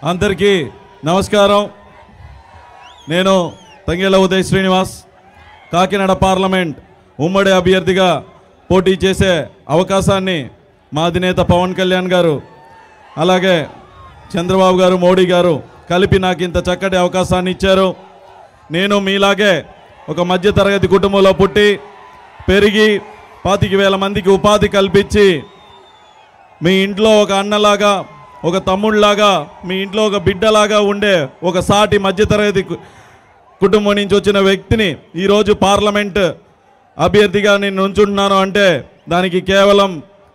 అందరికీ నమస్కారం. నేను తంగెళ్ళ ఉదయ్ శ్రీనివాస్ కాకినాడ పార్లమెంట్ ఉమ్మడి అభ్యర్థిగా పోటీ చేసే అవకాశాన్ని మా అధినేత పవన్ కళ్యాణ్ గారు అలాగే చంద్రబాబు గారు మోడీ గారు కలిపి నాకు ఇంత చక్కటి అవకాశాన్ని ఇచ్చారు. నేను మీలాగే ఒక మధ్యతరగతి కుటుంబంలో పుట్టి పెరిగి 25,000 మందికి ఉపాధి కల్పించి మీ ఇంట్లో ఒక అన్నలాగా ఒక తమ్ముళ్లాగా మీ ఇంట్లో ఒక బిడ్డలాగా ఉండే ఒక సాటి మధ్యతరగతి కుటుంబం నుంచి వచ్చిన వ్యక్తిని ఈరోజు పార్లమెంట్ అభ్యర్థిగా నేను నుంచుంటున్నాను అంటే దానికి కేవలం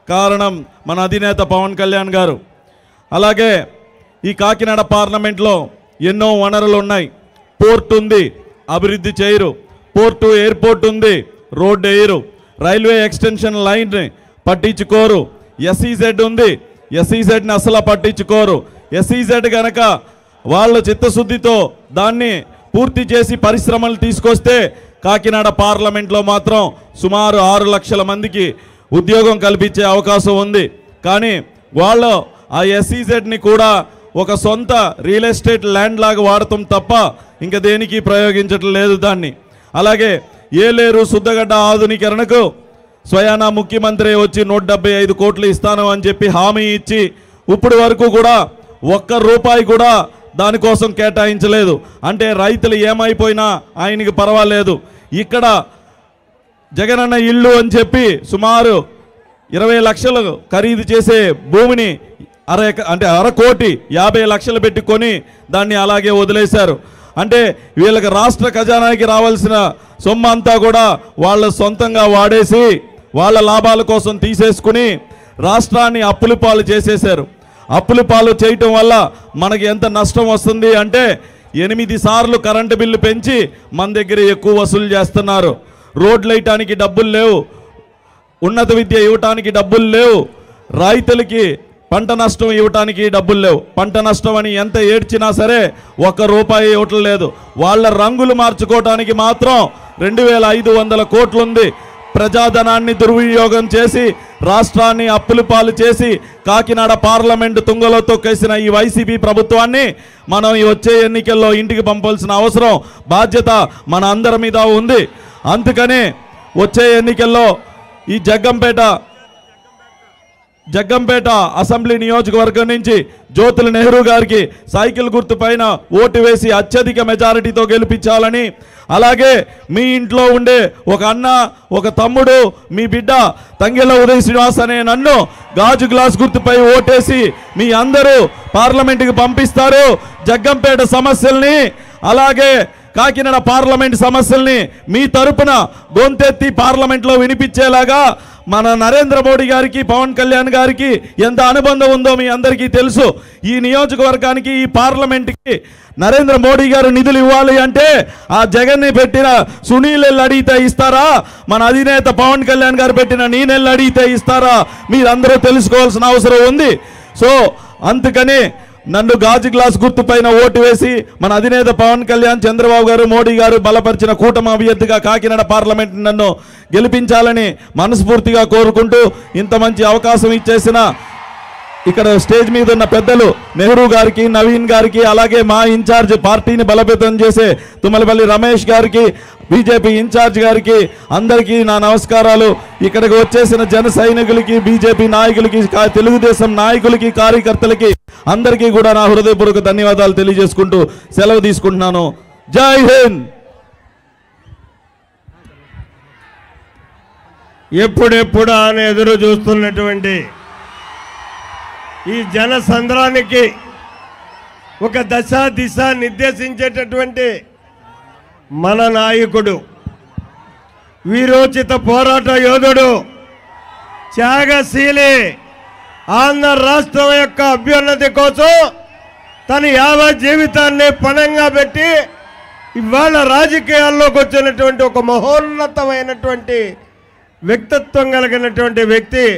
కారణం మన అధినేత పవన్ కళ్యాణ్ గారు. అలాగే ఈ కాకినాడ పార్లమెంట్లో ఎన్నో వనరులు ఉన్నాయి. పోర్ట్ ఉంది, అభివృద్ధి చేయరు. పోర్టు ఎయిర్పోర్ట్ ఉంది, రోడ్డు వేయరు. రైల్వే ఎక్స్టెన్షన్ లైన్ని పట్టించుకోరు. ఎస్ఈజెడ్ ఉంది, ఎస్ఈజెడ్ని అసలు పట్టించుకోరు. ఎస్ఈజెడ్ కనుక వాళ్ళ చిత్తశుద్ధితో దాన్ని పూర్తి చేసి పరిశ్రమలు తీసుకొస్తే కాకినాడ పార్లమెంట్లో మాత్రం సుమారు 6 లక్షల మందికి ఉద్యోగం కల్పించే అవకాశం ఉంది. కానీ వాళ్ళు ఆ ఎస్ఈజెడ్ని కూడా ఒక సొంత రియల్ ఎస్టేట్ ల్యాండ్ లాగా వాడటం తప్ప ఇంకా దేనికి ప్రయోగించటం లేదు దాన్ని. అలాగే ఏలేరు శుద్ధగడ్డ ఆధునీకరణకు స్వయానా ముఖ్యమంత్రి వచ్చి 175 కోట్లు ఇస్తాను అని చెప్పి హామీ ఇచ్చి ఇప్పుడు వరకు కూడా ₹1 కూడా దానికోసం కేటాయించలేదు. అంటే రైతులు ఏమైపోయినా ఆయనకి పర్వాలేదు. ఇక్కడ జగనన్న ఇల్లు అని చెప్పి సుమారు 20 లక్షలు ఖరీదు చేసే భూమిని అర కోటి 50 లక్షలు పెట్టుకొని దాన్ని అలాగే వదిలేశారు. అంటే వీళ్ళకి రాష్ట్ర ఖజానాకి రావాల్సిన సొమ్ము అంతా కూడా వాళ్ళ సొంతంగా వాడేసి వాళ్ళ లాభాల కోసం తీసేసుకుని రాష్ట్రాన్ని అప్పుల పాలు చేసేశారు. అప్పుల పాలు చేయటం వల్ల మనకి ఎంత నష్టం వస్తుంది అంటే 8 సార్లు కరెంటు బిల్లు పెంచి మన దగ్గర ఎక్కువ వసూలు చేస్తున్నారు. రోడ్లు వేయటానికి డబ్బులు లేవు, ఉన్నత విద్య ఇవ్వటానికి డబ్బులు లేవు, రైతులకి పంట నష్టం ఇవ్వటానికి డబ్బులు లేవు. పంట నష్టం అని ఎంత ఏడ్చినా సరే ₹1 ఇవ్వటం లేదు. వాళ్ళ రంగులు మార్చుకోవటానికి మాత్రం 2,500 కోట్లు ఉంది. ప్రజాధనాన్ని దుర్వినియోగం చేసి రాష్ట్రాన్ని అప్పుల పాలు చేసి కాకినాడ పార్లమెంటు తుంగలో తొక్కేసిన ఈ వైసీపీ ప్రభుత్వాన్ని మనం ఈ వచ్చే ఎన్నికల్లో ఇంటికి పంపాల్సిన అవసరం బాధ్యత మన అందరి మీద ఉంది. అందుకనే వచ్చే ఎన్నికల్లో ఈ జగ్గంపేట అసెంబ్లీ నియోజకవర్గం నుంచి జ్యోతుల నెహ్రూ గారికి సైకిల్ గుర్తు పైన ఓటు వేసి అత్యధిక మెజారిటీతో గెలిపించాలని, అలాగే మీ ఇంట్లో ఉండే ఒక అన్న ఒక తమ్ముడు మీ బిడ్డ తంగెళ్ళ ఉదయ్ శ్రీనివాస్ అనే నన్ను గాజు గ్లాస్ గుర్తుపై ఓటేసి మీ అందరూ పార్లమెంటుకి పంపిస్తారు. జగ్గంపేట సమస్యల్ని అలాగే కాకినాడ పార్లమెంట్ సమస్యల్ని మీ తరపున గొంతెత్తి పార్లమెంట్లో వినిపించేలాగా మన నరేంద్ర మోడీ గారికి పవన్ కళ్యాణ్ గారికి ఎంత అనుబంధం ఉందో మీ అందరికీ తెలుసు. ఈ నియోజకవర్గానికి ఈ పార్లమెంట్కి నరేంద్ర మోడీ గారు నిధులు ఇవ్వాలి అంటే ఆ జగన్ని పెట్టిన సునీల్ అడిగితే ఇస్తారా, మన అధినేత పవన్ కళ్యాణ్ గారు పెట్టిన నేనెళ్ళు అడిగితే ఇస్తారా, మీరందరూ తెలుసుకోవాల్సిన అవసరం ఉంది. సో అందుకని నన్ను గాజు గ్లాస్ గుర్తు పైన ఓటు వేసి మన అధినేత పవన్ కళ్యాణ్ చంద్రబాబు గారు మోడీ గారు బలపరిచిన కూటమి అభ్యర్థిగా కాకినాడ పార్లమెంట్ నన్ను గెలిపించాలని మనస్ఫూర్తిగా కోరుకుంటూ ఇంత మంచి అవకాశం ఇచ్చేసిన ఇక్కడ స్టేజ్ మీద ఉన్న పెద్దలు నెహ్రూ గారికి నవీన్ గారికి అలాగే మా ఇన్ఛార్జ్ పార్టీని బలోపేతం చేసే తుమ్మలపల్లి రమేష్ గారికి బీజేపీ ఇన్ఛార్జ్ గారికి అందరికీ నా నమస్కారాలు. ఇక్కడికి వచ్చేసిన జన సైనికులకి బీజేపీ నాయకులకి తెలుగుదేశం నాయకులకి కార్యకర్తలకి అందరికీ కూడా నా హృదయపూర్వక ధన్యవాదాలు తెలియజేసుకుంటూ సెలవు తీసుకుంటున్నాను. జై హింద్. ఎప్పుడెప్పుడు అని ఎదురు చూస్తున్నటువంటి ఈ జన సంద్రానికి ఒక దశ దిశ నిర్దేశించేటటువంటి మన నాయకుడు, వీరోచిత పోరాట యోధుడు, త్యాగశీలి, ఆంధ్ర రాష్ట్రం యొక్క అభ్యున్నతి కోసం తన యావత్ జీవితాన్ని పణంగా పెట్టి ఇవాళ రాజకీయాల్లోకి వచ్చినటువంటి ఒక మహోన్నతమైనటువంటి వ్యక్తిత్వం కలిగినటువంటి వ్యక్తి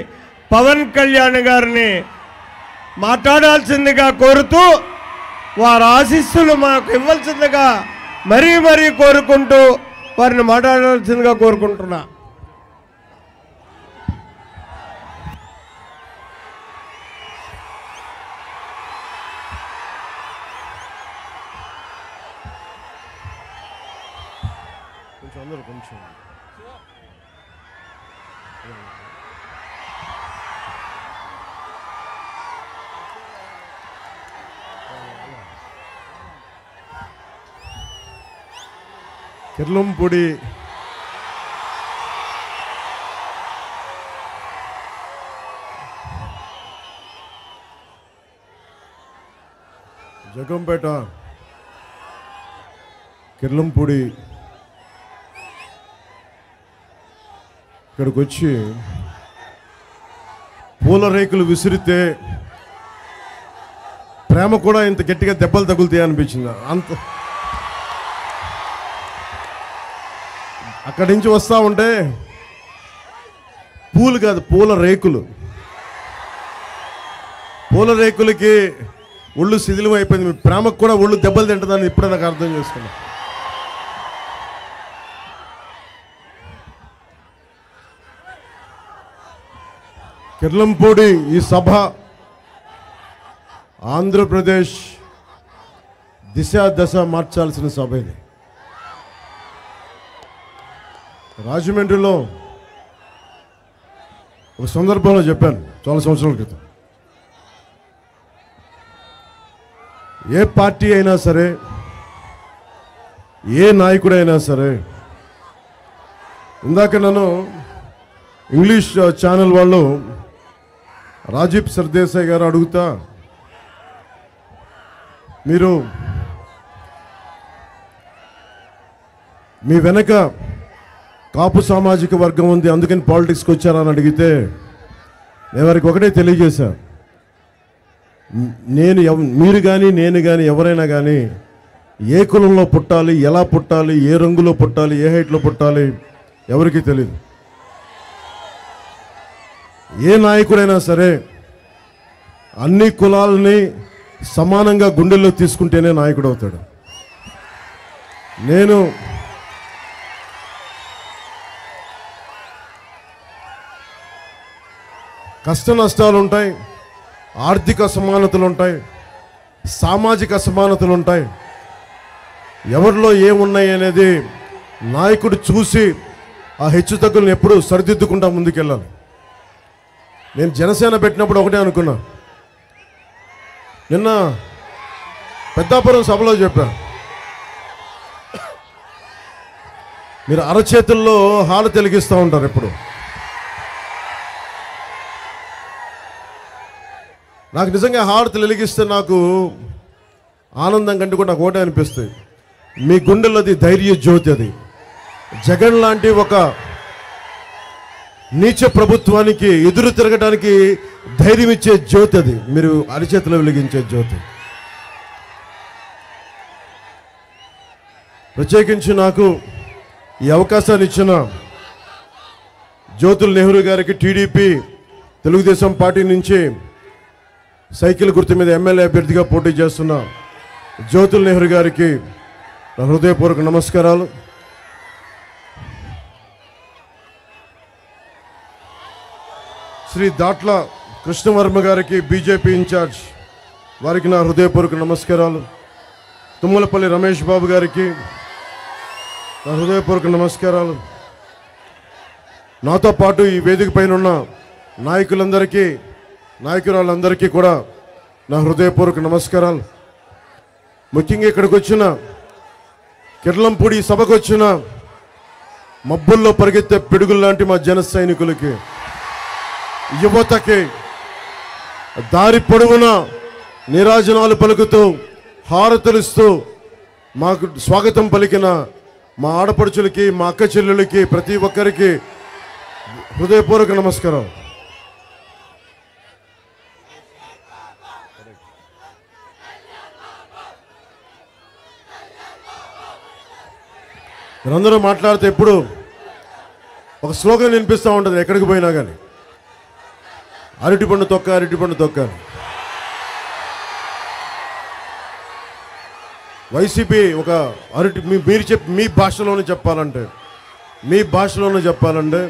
పవన్ కళ్యాణ్ గారిని మాట్లాడాల్సిందిగా కోరుతూ వారి ఆశీస్సులు మాకు ఇవ్వాల్సిందిగా మరీ కోరుకుంటూ వారిని మాట్లాడాల్సిందిగా కోరుకుంటున్నా. అందరూ కొంచెం కిర్లంపూడి జగంపేట కిర్లంపూడి ఇక్కడికి వచ్చి పూల రేకులు విసిరితే ప్రేమ కూడా ఇంత గట్టిగా దెబ్బలు తగులుతాయి అనిపించింది. అంత అక్కడి నుంచి వస్తూ ఉంటే పూలు కాదు, పూల రేకులకి ఒళ్ళు శిథిలం అయిపోయింది. మీ ప్రేమకు కూడా ఒళ్ళు దెబ్బలు తింటుందని ఇప్పుడే నాకు అర్థం చేసుకున్నా. కిర్లంపూడి ఈ సభ ఆంధ్రప్రదేశ్ దశ మార్చాల్సిన సభ ఇది. రాజమండ్రిలో ఒక సందర్భంలో చెప్పాను చాలా సంవత్సరాల క్రితం, ఏ పార్టీ అయినా సరే, ఏ నాయకుడైనా సరే, ఇందాక నన్ను ఇంగ్లీష్ ఛానల్ వాళ్ళు రాజీవ్ సర్దేశాయ్ గారు అడుగుతా, మీరు మీ వెనక కాపు సామాజిక వర్గం ఉంది అందుకని పాలిటిక్స్కి వచ్చారని అడిగితే నేను వారికి ఒకటే తెలియజేశా, మీరు కానీ నేను కానీ ఎవరైనా కానీ ఏ కులంలో పుట్టాలి, ఎలా పుట్టాలి, ఏ రంగులో పుట్టాలి, ఏ హైట్లో పుట్టాలి ఎవరికీ తెలియదు. ఏ నాయకుడైనా సరే అన్ని కులాలని సమానంగా గుండెల్లో తీసుకుంటేనే నాయకుడు అవుతాడు. నేను కష్ట నష్టాలు ఉంటాయి, ఆర్థిక అసమానతలు ఉంటాయి, సామాజిక అసమానతలు ఉంటాయి. ఎవరిలో ఏమున్నాయి అనేది నాయకుడు చూసి ఆ హెచ్చుతగ్గులను ఎప్పుడూ సరిదిద్దుకుంటా ముందుకెళ్ళాలి. నేను జనసేన పెట్టినప్పుడు ఒకటే అనుకున్నా, నిన్న పెద్దాపురం సభలో చెప్పాను, మీరు అరచేతుల్లో హాలు తెలిగిస్తూ ఉంటారు ఎప్పుడు. నాకు నిజంగా హారతి వెలిగిస్తే నాకు ఆనందం కంటే కూడా నాకు ఒకటే అనిపిస్తుంది, మీ గుండెల్లోది ధైర్య జ్యోతి. అది జగన్ లాంటి ఒక నీచ ప్రభుత్వానికి ఎదురు తిరగడానికి ధైర్యం ఇచ్చే జ్యోతి, అది మీరు అరిచేతిలో వెలిగించే జ్యోతి. ప్రత్యేకించి నాకు ఈ అవకాశాన్ని ఇచ్చిన జ్యోతుల్ నెహ్రూ గారికి, టీడీపీ తెలుగుదేశం పార్టీ నుంచి సైకిల్ గుర్తు మీద ఎమ్మెల్యే అభ్యర్థిగా పోటీ చేస్తున్న జ్యోతుల్ నెహ్రూ గారికి నా హృదయపూర్వక నమస్కారాలు. శ్రీ దాట్ల కృష్ణవర్మ గారికి, బీజేపీ ఇన్ఛార్జ్, వారికి నా హృదయపూర్వక నమస్కారాలు. తుమ్మలపల్లి రమేష్ బాబు గారికి నా హృదయపూర్వక నమస్కారాలు. నాతో పాటు ఈ వేదిక పైన ఉన్న నాయకులందరికీ, నాయకురాళ్ళందరికీ కూడా నా హృదయపూర్వక నమస్కారాలు. ముఖ్యంగా ఇక్కడికి వచ్చిన కిర్లంపూడి సభకు వచ్చిన మబ్బుల్లో పరిగెత్తే పిడుగుల్లాంటి మా జన సైనికులకి, యువతకి, దారి పొడవున నీరాజనాలు పలుకుతూ హారతులిస్తూ మాకు స్వాగతం పలికిన మా ఆడపడుచులకి, మా అక్క చెల్లెలకి, ప్రతి ఒక్కరికి హృదయపూర్వక నమస్కారం. మీరందరూ మాట్లాడితే ఎప్పుడు ఒక స్లోగన్ వినిపిస్తూ ఉంటుంది ఎక్కడికి పోయినా కానీ, అరటిపండు తొక్క, అరటిపండు తొక్క. వైసీపీ ఒక మీరు మీ భాషలోనే చెప్పాలంటే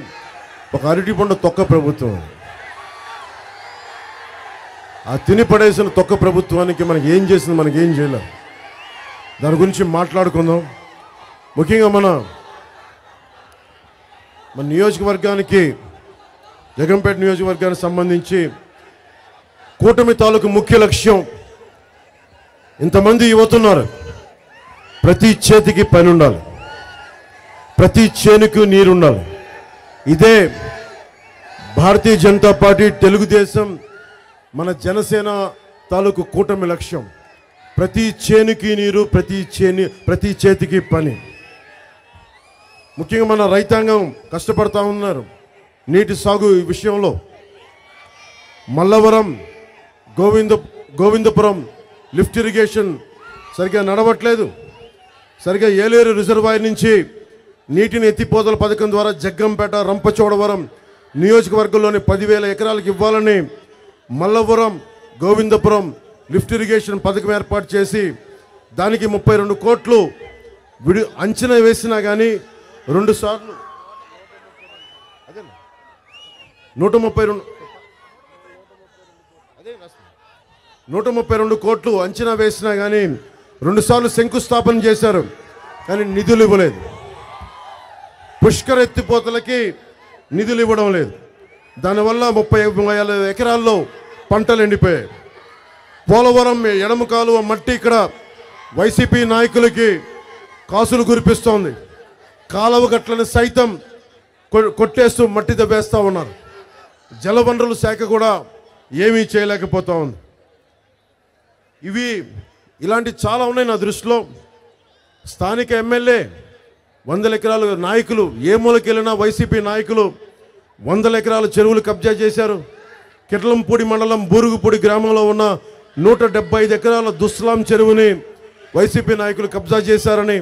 ఒక అరటిపండు తొక్క ప్రభుత్వం. ఆ తిని పడేసిన తొక్క ప్రభుత్వానికి మనకి ఏం చేసింది, మనకి ఏం చేయలేదు. దాని గురించి మాట్లాడుకుందాం. ముఖ్యంగా మన మన నియోజకవర్గానికి, జగంపేట నియోజకవర్గానికి సంబంధించి కూటమి తాలూకు ముఖ్య లక్ష్యం, ఇంతమంది యువతున్నారు, ప్రతి చేతికి పని ఉండాలి, ప్రతి చేనుకు నీరుండాలి. ఇదే భారతీయ జనతా పార్టీ, తెలుగుదేశం, మన జనసేన తాలూకు కూటమి లక్ష్యం. ప్రతి చేనుకి నీరు, ప్రతి చేతికి పని. ముఖ్యంగా మన రైతాంగం కష్టపడతా ఉన్నారు నీటి సాగు విషయంలో. మల్లవరం, గోవిందపురం లిఫ్ట్ ఇరిగేషన్ సరిగ్గా నడవట్లేదు. సరిగ్గా ఏలేరు రిజర్వాయర్ నుంచి నీటిని ఎత్తిపోతల పథకం ద్వారా జగ్గంపేట, రంపచోడవరం నియోజకవర్గంలోని 10,000 ఎకరాలకు ఇవ్వాలని మల్లవరం, గోవిందపురం లిఫ్ట్ ఇరిగేషన్ పథకం ఏర్పాటు చేసి దానికి 32 కోట్లు అంచనా వేసినా కానీ 2 సార్లు 132 కోట్లు అంచనా వేసినా కానీ 2 సార్లు శంకుస్థాపన చేశారు, కానీ నిధులు ఇవ్వలేదు. పుష్కర ఎత్తిపోతలకి నిధులు ఇవ్వడం లేదు. దానివల్ల 30 ఎకరాల్లో పంటలు ఎండిపోయాయి. పోలవరం ఎడమ కాలువ మట్టి ఇక్కడ వైసీపీ నాయకులకి కాసులు కురిపిస్తోంది. కాలువ గట్లని సైతం కొట్టేస్తూ మట్టి దవ్వేస్తూ ఉన్నారు. జలవనరుల శాఖ కూడా ఏమీ చేయలేకపోతా ఉంది. ఇలాంటి చాలా ఉన్నాయి నా దృష్టిలో. స్థానిక ఎమ్మెల్యే 100 ఎకరాల నాయకులు, ఏ మూలకి వెళ్ళినా వైసీపీ నాయకులు 100 ఎకరాల చెరువులు కబ్జా చేశారు. కిట్లంపూడి మండలం బూరుగుపూడి గ్రామంలో ఉన్న 175 ఎకరాల దుస్లాం చెరువుని వైసీపీ నాయకులు కబ్జా చేశారని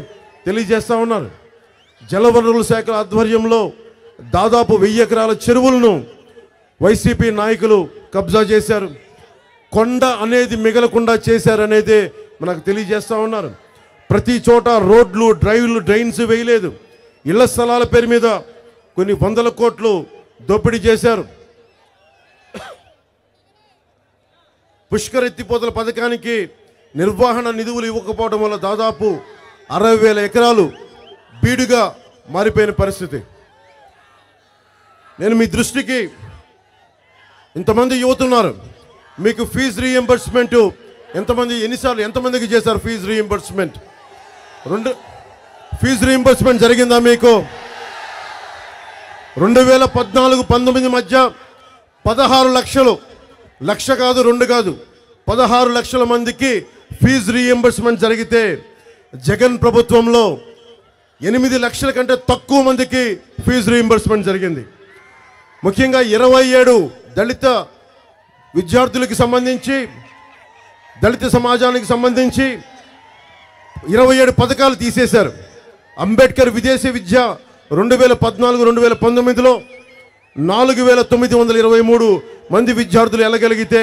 తెలియజేస్తూ ఉన్నారు. జలవనరుల శాఖ ఆధ్వర్యంలో దాదాపు 1000 ఎకరాల చెరువులను వైసీపీ నాయకులు కబ్జా చేశారు. కొండ అనేది మిగలకుండా చేశారనేది మనకు తెలియజేస్తూ ఉన్నారు. ప్రతి చోట రోడ్లు, డ్రైన్స్ వేయలేదు. ఇళ్ల స్థలాల పేరు మీద కొన్ని 100 కోట్లు దోపిడీ చేశారు. పుష్కర ఎత్తిపోతల పథకానికి నిర్వహణ నిధులు ఇవ్వకపోవడం వల్ల దాదాపు 60,000 ఎకరాలు బీడుగా మారిపోయిన పరిస్థితి. నేను మీ దృష్టికి, ఇంతమంది యువతున్నారు, మీకు ఫీజు రీఎంబర్స్మెంట్ ఎంతమందికి చేశారు? ఫీజు రీఎంబర్స్మెంట్ ఫీజు రీఎంబర్స్మెంట్ జరిగిందా మీకు? 2014-19 మధ్య 16 లక్షలు, లక్ష కాదు 2 కాదు, 16 లక్షల మందికి ఫీజు రీఎంబర్స్మెంట్ జరిగితే జగన్ ప్రభుత్వంలో 8 లక్షల కంటే తక్కువ మందికి ఫీజు రీఎంబర్స్మెంట్ జరిగింది. ముఖ్యంగా 27 దళిత విద్యార్థులకి సంబంధించి, దళిత సమాజానికి సంబంధించి 27 పథకాలు తీసేశారు. అంబేద్కర్ విదేశీ విద్య 2014-2019లో 4,923 మంది విద్యార్థులు వెళ్ళగలిగితే,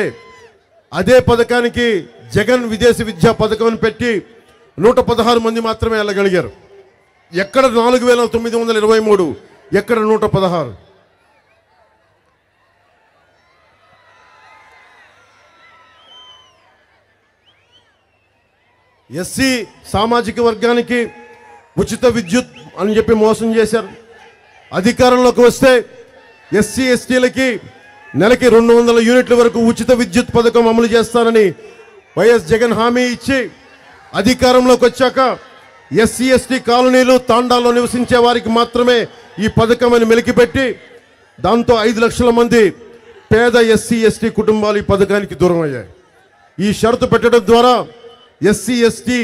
అదే పథకానికి జగన్ విదేశీ విద్యా పథకం పెట్టి 116 మంది మాత్రమే వెళ్ళగలిగారు. ఎక్కడ 4,923, ఎక్కడ 116? ఎస్సీ సామాజిక వర్గానికి ఉచిత విద్యుత్ అని చెప్పి మోసం చేశారు. అధికారంలోకి వస్తే ఎస్సీ ఎస్టీలకి నెలకి 200 యూనిట్ల వరకు ఉచిత విద్యుత్ పథకం అమలు చేస్తానని వైఎస్ జగన్ హామీ ఇచ్చి, అధికారంలోకి వచ్చాక ఎస్సీ ఎస్టీ కాలనీలు, తాండాల్లో నివసించే వారికి మాత్రమే ఈ పథకం అని మెలికిపెట్టి, దాంతో 5 లక్షల మంది పేద ఎస్సీ ఎస్టీ కుటుంబాలు ఈ పథకానికి దూరం అయ్యాయి. ఈ షరతు పెట్టడం ద్వారా ఎస్సీ ఎస్టీ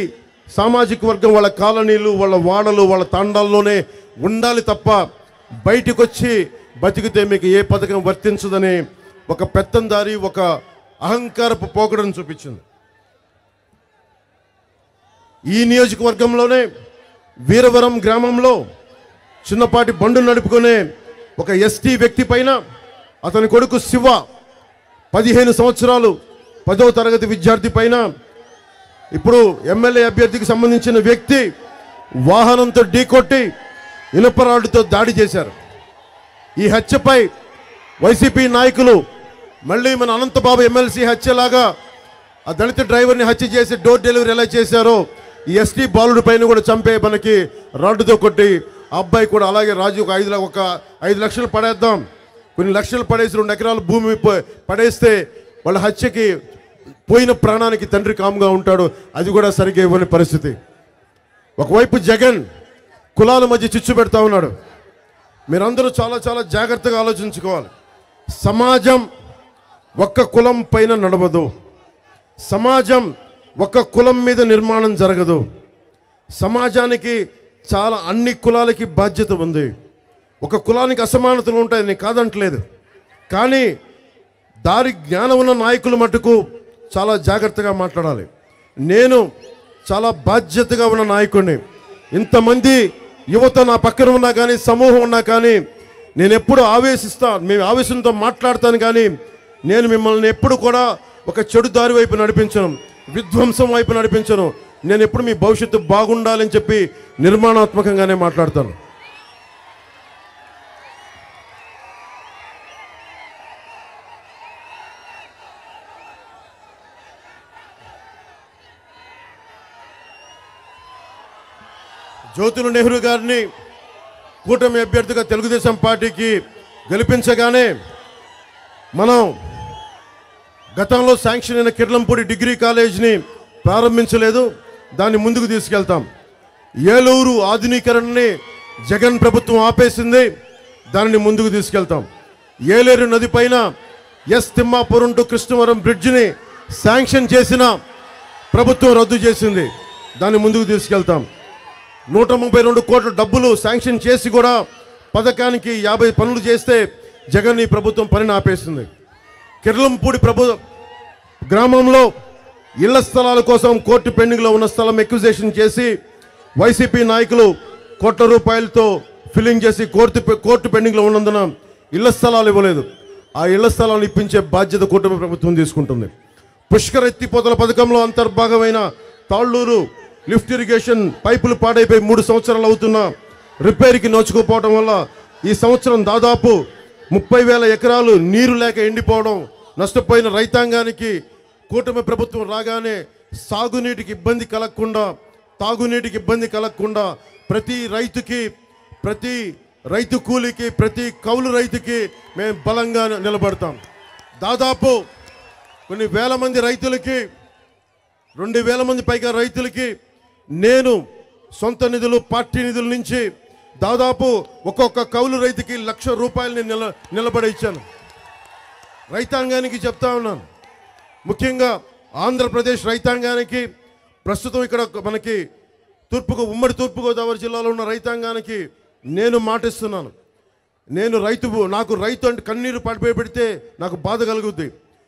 సామాజిక వర్గం వాళ్ళ కాలనీలు, వాళ్ళ వాడలు, వాళ్ళ తాండాల్లోనే ఉండాలి తప్ప బయటకు వచ్చి బతికితే మీకు ఏ పథకం వర్తించదని ఒక పెత్తందారి, ఒక అహంకారపు పోకడను చూపించింది. ఈ నియోజకవర్గంలోనే వీరవరం గ్రామంలో చిన్నపాటి బండు నడుపుకునే ఒక ఎస్టీ వ్యక్తి పైన, అతని కొడుకు శివ 15 సంవత్సరాలు 10వ తరగతి విద్యార్థి పైన, ఇప్పుడు ఎమ్మెల్యే అభ్యర్థికి సంబంధించిన వ్యక్తి వాహనంతో ఢీకొట్టి ఇనుపరాడుతో దాడి చేశారు. ఈ హత్యపై వైసీపీ నాయకులు మళ్ళీ మన అనంతబాబు ఎమ్మెల్సీ హత్యలాగా ఆ దళిత డ్రైవర్ని హత్య చేసి డోర్ డెలివరీ ఎలా చేశారో, ఈ ఎస్టీ బాలుడి పైన కూడా చంపే మనకి రాడ్డుతో కొట్టి ఆ అబ్బాయి కూడా అలాగే రాజు ఒక 5 లక్షలు పడేద్దాం, కొన్ని లక్షలు పడేసి 2 ఎకరాల భూమి పడేస్తే వాళ్ళ హత్యకి పోయిన ప్రాణానికి తండ్రి కాముగా ఉంటాడు. అది కూడా సరిగ్గా ఇవ్వని పరిస్థితి. ఒకవైపు జగన్ కులాల మధ్య చిచ్చు పెడతా ఉన్నాడు. మీరందరూ చాలా చాలా జాగ్రత్తగా ఆలోచించుకోవాలి. సమాజం ఒక్క కులం పైన నడవదు. సమాజం ఒక్క కులం మీద నిర్మాణం జరగదు. సమాజానికి చాలా అన్ని కులాలకి బాధ్యత ఉంది. ఒక కులానికి అసమానతలు ఉంటాయి, నేను కాదంటలేదు. కానీ దారి జ్ఞానం ఉన్న నాయకులు మటుకు చాలా జాగ్రత్తగా మాట్లాడాలి. నేను చాలా బాధ్యతగా ఉన్న నాయకుడిని. ఇంతమంది యువత నా పక్కన ఉన్నా కానీ, సమూహం ఉన్నా కానీ, నేను ఎప్పుడు మేము ఆవేశంతో మాట్లాడతాను. కానీ నేను మిమ్మల్ని ఎప్పుడు కూడా ఒక చెడు దారి వైపు నడిపించను, విధ్వంసం వైపు నడిపించను. నేను ఎప్పుడు మీ భవిష్యత్తు బాగుండాలని చెప్పి నిర్మాణాత్మకంగానే మాట్లాడతాను. జ్యోతుల నెహ్రూ గారిని కూటమి అభ్యర్థిగా తెలుగుదేశం పార్టీకి గెలిపించగానే మనం గతంలో శాంక్షన్ అయిన కిర్లంపూడి డిగ్రీ కాలేజ్ని ప్రారంభించలేదు, దాన్ని ముందుకు తీసుకెళ్తాం. ఏలూరు ఆధునీకరణని జగన్ ప్రభుత్వం ఆపేసింది, దానిని ముందుకు తీసుకెళ్తాం. ఏలేరు నది పైన తిమ్మాపురం టు కృష్ణవరం బ్రిడ్జిని శాంక్షన్ చేసిన ప్రభుత్వం రద్దు చేసింది, దాన్ని ముందుకు తీసుకెళ్తాం. 132 కోట్ల డబ్బులు శాంక్షన్ చేసి కూడా పథకానికి 50 పనులు చేస్తే జగన్ ఈ ప్రభుత్వం పనిని ఆపేసింది. కిర్లంపూడి గ్రామంలో ఇళ్ల స్థలాల కోసం కోర్టు పెండింగ్లో ఉన్న స్థలం ఎక్విజిషన్ చేసి వైసీపీ నాయకులు కోట్ల రూపాయలతో ఫిల్లింగ్ చేసి కోర్టు పెండింగ్లో ఉన్నందున ఇళ్ల స్థలాలు ఇవ్వలేదు. ఆ ఇళ్ల స్థలాలను ఇప్పించే బాధ్యత కూటమి ప్రభుత్వం తీసుకుంటుంది. పుష్కర ఎత్తిపోతల పథకంలో అంతర్భాగమైన తాళ్ళూరు లిఫ్ట్ ఇరిగేషన్ పైపులు పాడైపోయి 3 సంవత్సరాలు అవుతున్నా రిపేర్కి నోచుకోపోవడం వల్ల ఈ సంవత్సరం దాదాపు 30,000 ఎకరాలు నీరు లేక ఎండిపోవడం, నష్టపోయిన రైతాంగానికి కూటమి ప్రభుత్వం రాగానే సాగునీటికి ఇబ్బంది కలగకుండా, తాగునీటికి ఇబ్బంది కలగకుండా ప్రతి రైతుకి, ప్రతి రైతు కూలికి, ప్రతి కౌలు రైతుకి మేము బలంగా నిలబడతాం. దాదాపు కొన్ని వేల మంది రైతులకి, 2,000 మంది పైగా రైతులకి నేను సొంత నిధులు, పార్టీ నిధుల నుంచి దాదాపు ఒక్కొక్క కౌలు రైతుకి 1,00,000 రూపాయలని నిలబడి ఇచ్చాను. రైతాంగానికి చెప్తా ఉన్నాను, ముఖ్యంగా ఆంధ్రప్రదేశ్ రైతాంగానికి, ప్రస్తుతం ఇక్కడ మనకి ఉమ్మడి తూర్పుగోదావరి జిల్లాలో ఉన్న రైతాంగానికి నేను మాటిస్తున్నాను. నాకు రైతు అంటే కన్నీరు పెడితే నాకు బాధ కలుగుద్ది.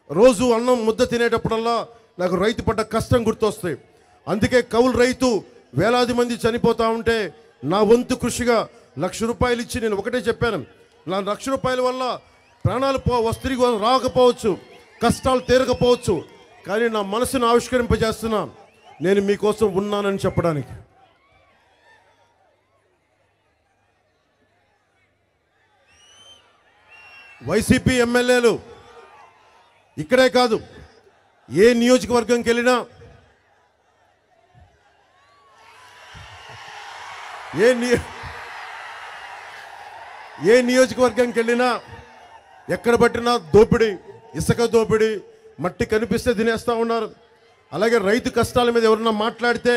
రోజు అన్నం ముద్ద తినేటప్పుడల్లా నాకు రైతు పడ్డ కష్టం గుర్తొస్తాయి. అందుకే కౌలు రైతు వేలాది మంది చనిపోతూ ఉంటే నా వంతు కృషిగా 1,00,000 రూపాయలు ఇచ్చి నేను ఒకటే చెప్పాను, నా 1,00,000 రూపాయల వల్ల ప్రాణాలు తిరిగి రాకపోవచ్చు, కష్టాలు తీరకపోవచ్చు, కానీ నా మనసును ఆవిష్కరింపజేస్తున్నా, నేను మీకోసం ఉన్నానని చెప్పడానికి. వైసీపీ ఎమ్మెల్యేలు ఇక్కడే కాదు, ఏ నియోజకవర్గంకి వెళ్ళినా, ఏ నియోజకవర్గంకి వెళ్ళినా ఎక్కడ పట్టినా దోపిడీ, ఇసుక దోపిడీ, మట్టి కనిపిస్తే తినేస్తూ ఉన్నారు. అలాగే రైతు కష్టాల మీద ఎవరన్నా మాట్లాడితే,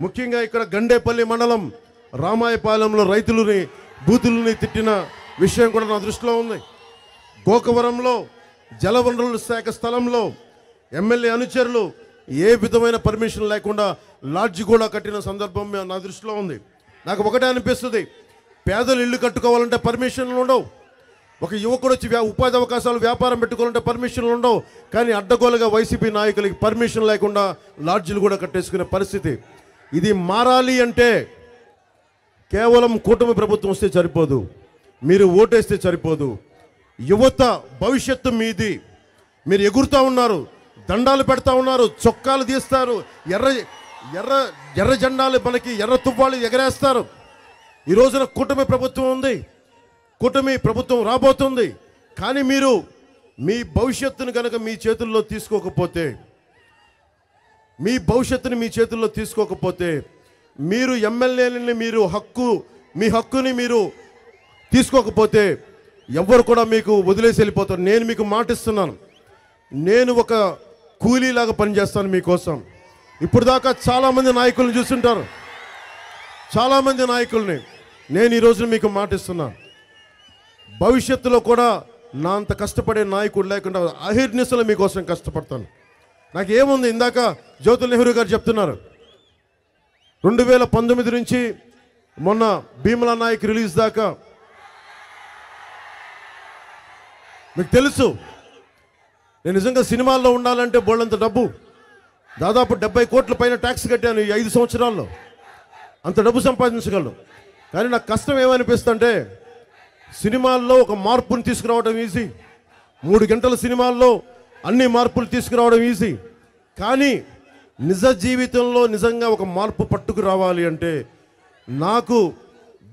ముఖ్యంగా ఇక్కడ గండేపల్లి మండలం రామాయపాలెంలో రైతులని బూతులని తిట్టిన విషయం కూడా నా దృష్టిలో ఉంది. గోకవరంలో జలవనరుల శాఖ స్థలంలో ఎమ్మెల్యే అనుచరులు ఏ విధమైన పర్మిషన్ లేకుండా లాడ్జి కూడా కట్టిన సందర్భం నా దృష్టిలో ఉంది. నాకు ఒకటే అనిపిస్తుంది, పేదలు ఇల్లు కట్టుకోవాలంటే పర్మిషన్లు ఉండవు, ఒక యువకుడు వచ్చి ఉపాధి అవకాశాలు వ్యాపారం పెట్టుకోవాలంటే పర్మిషన్లు ఉండవు. కానీ అడ్డగోలుగా వైసీపీ నాయకులకి పర్మిషన్ లేకుండా లాడ్జీలు కూడా కట్టేసుకునే పరిస్థితి. ఇది మారాలి అంటే కేవలం కూటమి ప్రభుత్వం వస్తే సరిపోదు, మీరు ఓటేస్తే సరిపోదు. యువత భవిష్యత్తు మీది. మీరు ఎగురుతూ ఉన్నారు, దండాలు పెడతా ఉన్నారు, చొక్కాలు తీస్తారు, ఎర్ర జెండాలు మనకి ఎర్ర తువ్వాళ్ళు ఎగరేస్తారు. ఈ రోజున కూటమి ప్రభుత్వం ఉంది, కూటమి ప్రభుత్వం రాబోతుంది. కానీ మీరు మీ భవిష్యత్తును కనుక మీ చేతుల్లో తీసుకోకపోతే, మీరు ఎమ్మెల్యేలని మీరు మీ హక్కుని మీరు తీసుకోకపోతే ఎవ్వరు కూడా మీకు వదిలేసి వెళ్ళిపోతారు. నేను మీకు మాటిస్తున్నాను, నేను ఒక కూలీలాగా పనిచేస్తాను మీకోసం. ఇప్పుడు దాకా చాలామంది నాయకులను చూస్తుంటారు, చాలామంది నాయకుల్ని. నేను ఈ రోజున మీకు మాటిస్తున్నాను, భవిష్యత్తులో కూడా నా అంత కష్టపడే నాయకుడు లేకుండా అహిర్నిశలు మీకోసం కష్టపడతాను. నాకేముంది, ఇందాక జ్యోతుల్ నెహ్రూ గారు చెప్తున్నారు, 2019 నుంచి మొన్న భీమలా నాయక్ రిలీజ్ దాకా మీకు తెలుసు, నేను నిజంగా సినిమాల్లో ఉండాలంటే బోళ్ళంత డబ్బు, దాదాపు 70 కోట్ల పైన ట్యాక్స్ కట్టాను ఈ 5 సంవత్సరాల్లో. అంత డబ్బు సంపాదించగలను. కానీ నాకు కష్టం ఏమనిపిస్తుందంటే, సినిమాల్లో ఒక మార్పుని తీసుకురావడం ఈజీ, 3 గంటల సినిమాల్లో అన్ని మార్పులు తీసుకురావడం ఈజీ. కానీ నిజ జీవితంలో నిజంగా ఒక మార్పు పట్టుకు రావాలి అంటే నాకు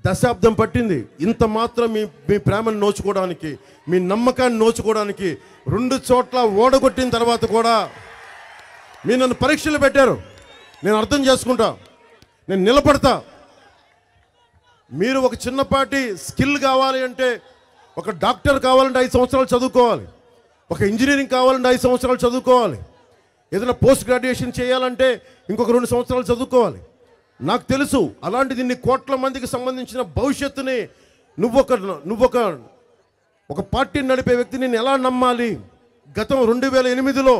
దశాబ్దం పట్టింది. ఇంత మాత్రం మీ ప్రేమను నోచుకోవడానికి, మీ నమ్మకాన్ని నోచుకోవడానికి 2 చోట్ల ఓడగొట్టిన తర్వాత కూడా మీరు నన్ను పరీక్షలు పెట్టారు. నేను అర్థం చేసుకుంటా, నేను నిలబడతా. మీరు ఒక చిన్నపాటి స్కిల్ కావాలి అంటే, ఒక డాక్టర్ కావాలంటే 5 సంవత్సరాలు చదువుకోవాలి, ఒక ఇంజనీరింగ్ కావాలంటే 5 సంవత్సరాలు చదువుకోవాలి, ఏదైనా పోస్ట్ గ్రాడ్యుయేషన్ చేయాలంటే ఇంకొక 2 సంవత్సరాలు చదువుకోవాలి. నాకు తెలుసు. అలాంటిది ఇన్ని కోట్ల మందికి సంబంధించిన భవిష్యత్తుని ఒక పార్టీని నడిపే వ్యక్తి నేను ఎలా నమ్మాలి? గతం 2008లో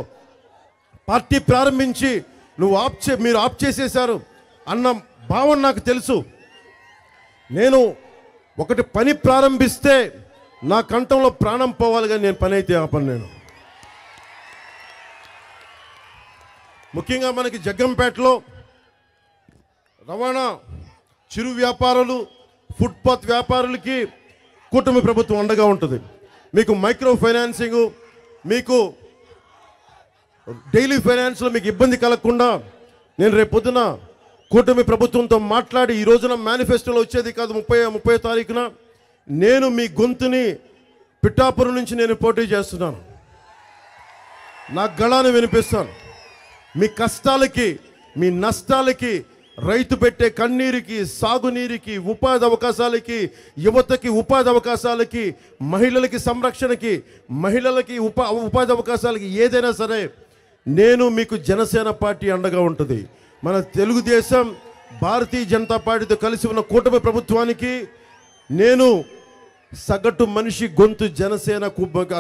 పార్టీ ప్రారంభించి మీరు ఆప్ చేసేశారు అన్న భావన నాకు తెలుసు. నేను ఒకటి పని ప్రారంభిస్తే నా కంఠంలో ప్రాణం పోవాలి, కానీ నేను పని అయితే ఆపను. నేను ముఖ్యంగా మనకి జగ్గంపేటలో రవాణా, చిరు వ్యాపారులు, ఫుట్పాత్ వ్యాపారులకి కూటమి ప్రభుత్వం అండగా ఉంటుంది. మీకు మైక్రో ఫైనాన్సింగ్, మీకు డైలీ ఫైనాన్స్లో మీకు ఇబ్బంది కలగకుండా నేను రేపు పొద్దున కూటమి ప్రభుత్వంతో మాట్లాడి, ఈ రోజున మేనిఫెస్టోలో వచ్చేది కాదు 30 తారీఖున నేను మీ గొంతుని పిఠాపురం నుంచి నేను పోటీ చేస్తున్నాను. నా గళాన్ని వినిపిస్తాను. మీ కష్టాలకి, మీ నష్టాలకి, రైతు పెట్టే కన్నీరికి, సాగునీరికి, ఉపాధి అవకాశాలకి, యువతకి ఉపాధి అవకాశాలకి, మహిళలకి సంరక్షణకి, మహిళలకి ఉపాధి అవకాశాలకి ఏదైనా సరే నేను మీకు జనసేన పార్టీ అండగా ఉంటుంది. మన తెలుగుదేశం, భారతీయ జనతా పార్టీతో కలిసి ఉన్న కూటమి ప్రభుత్వానికి నేను సగటు మనిషి గొంతు జనసేన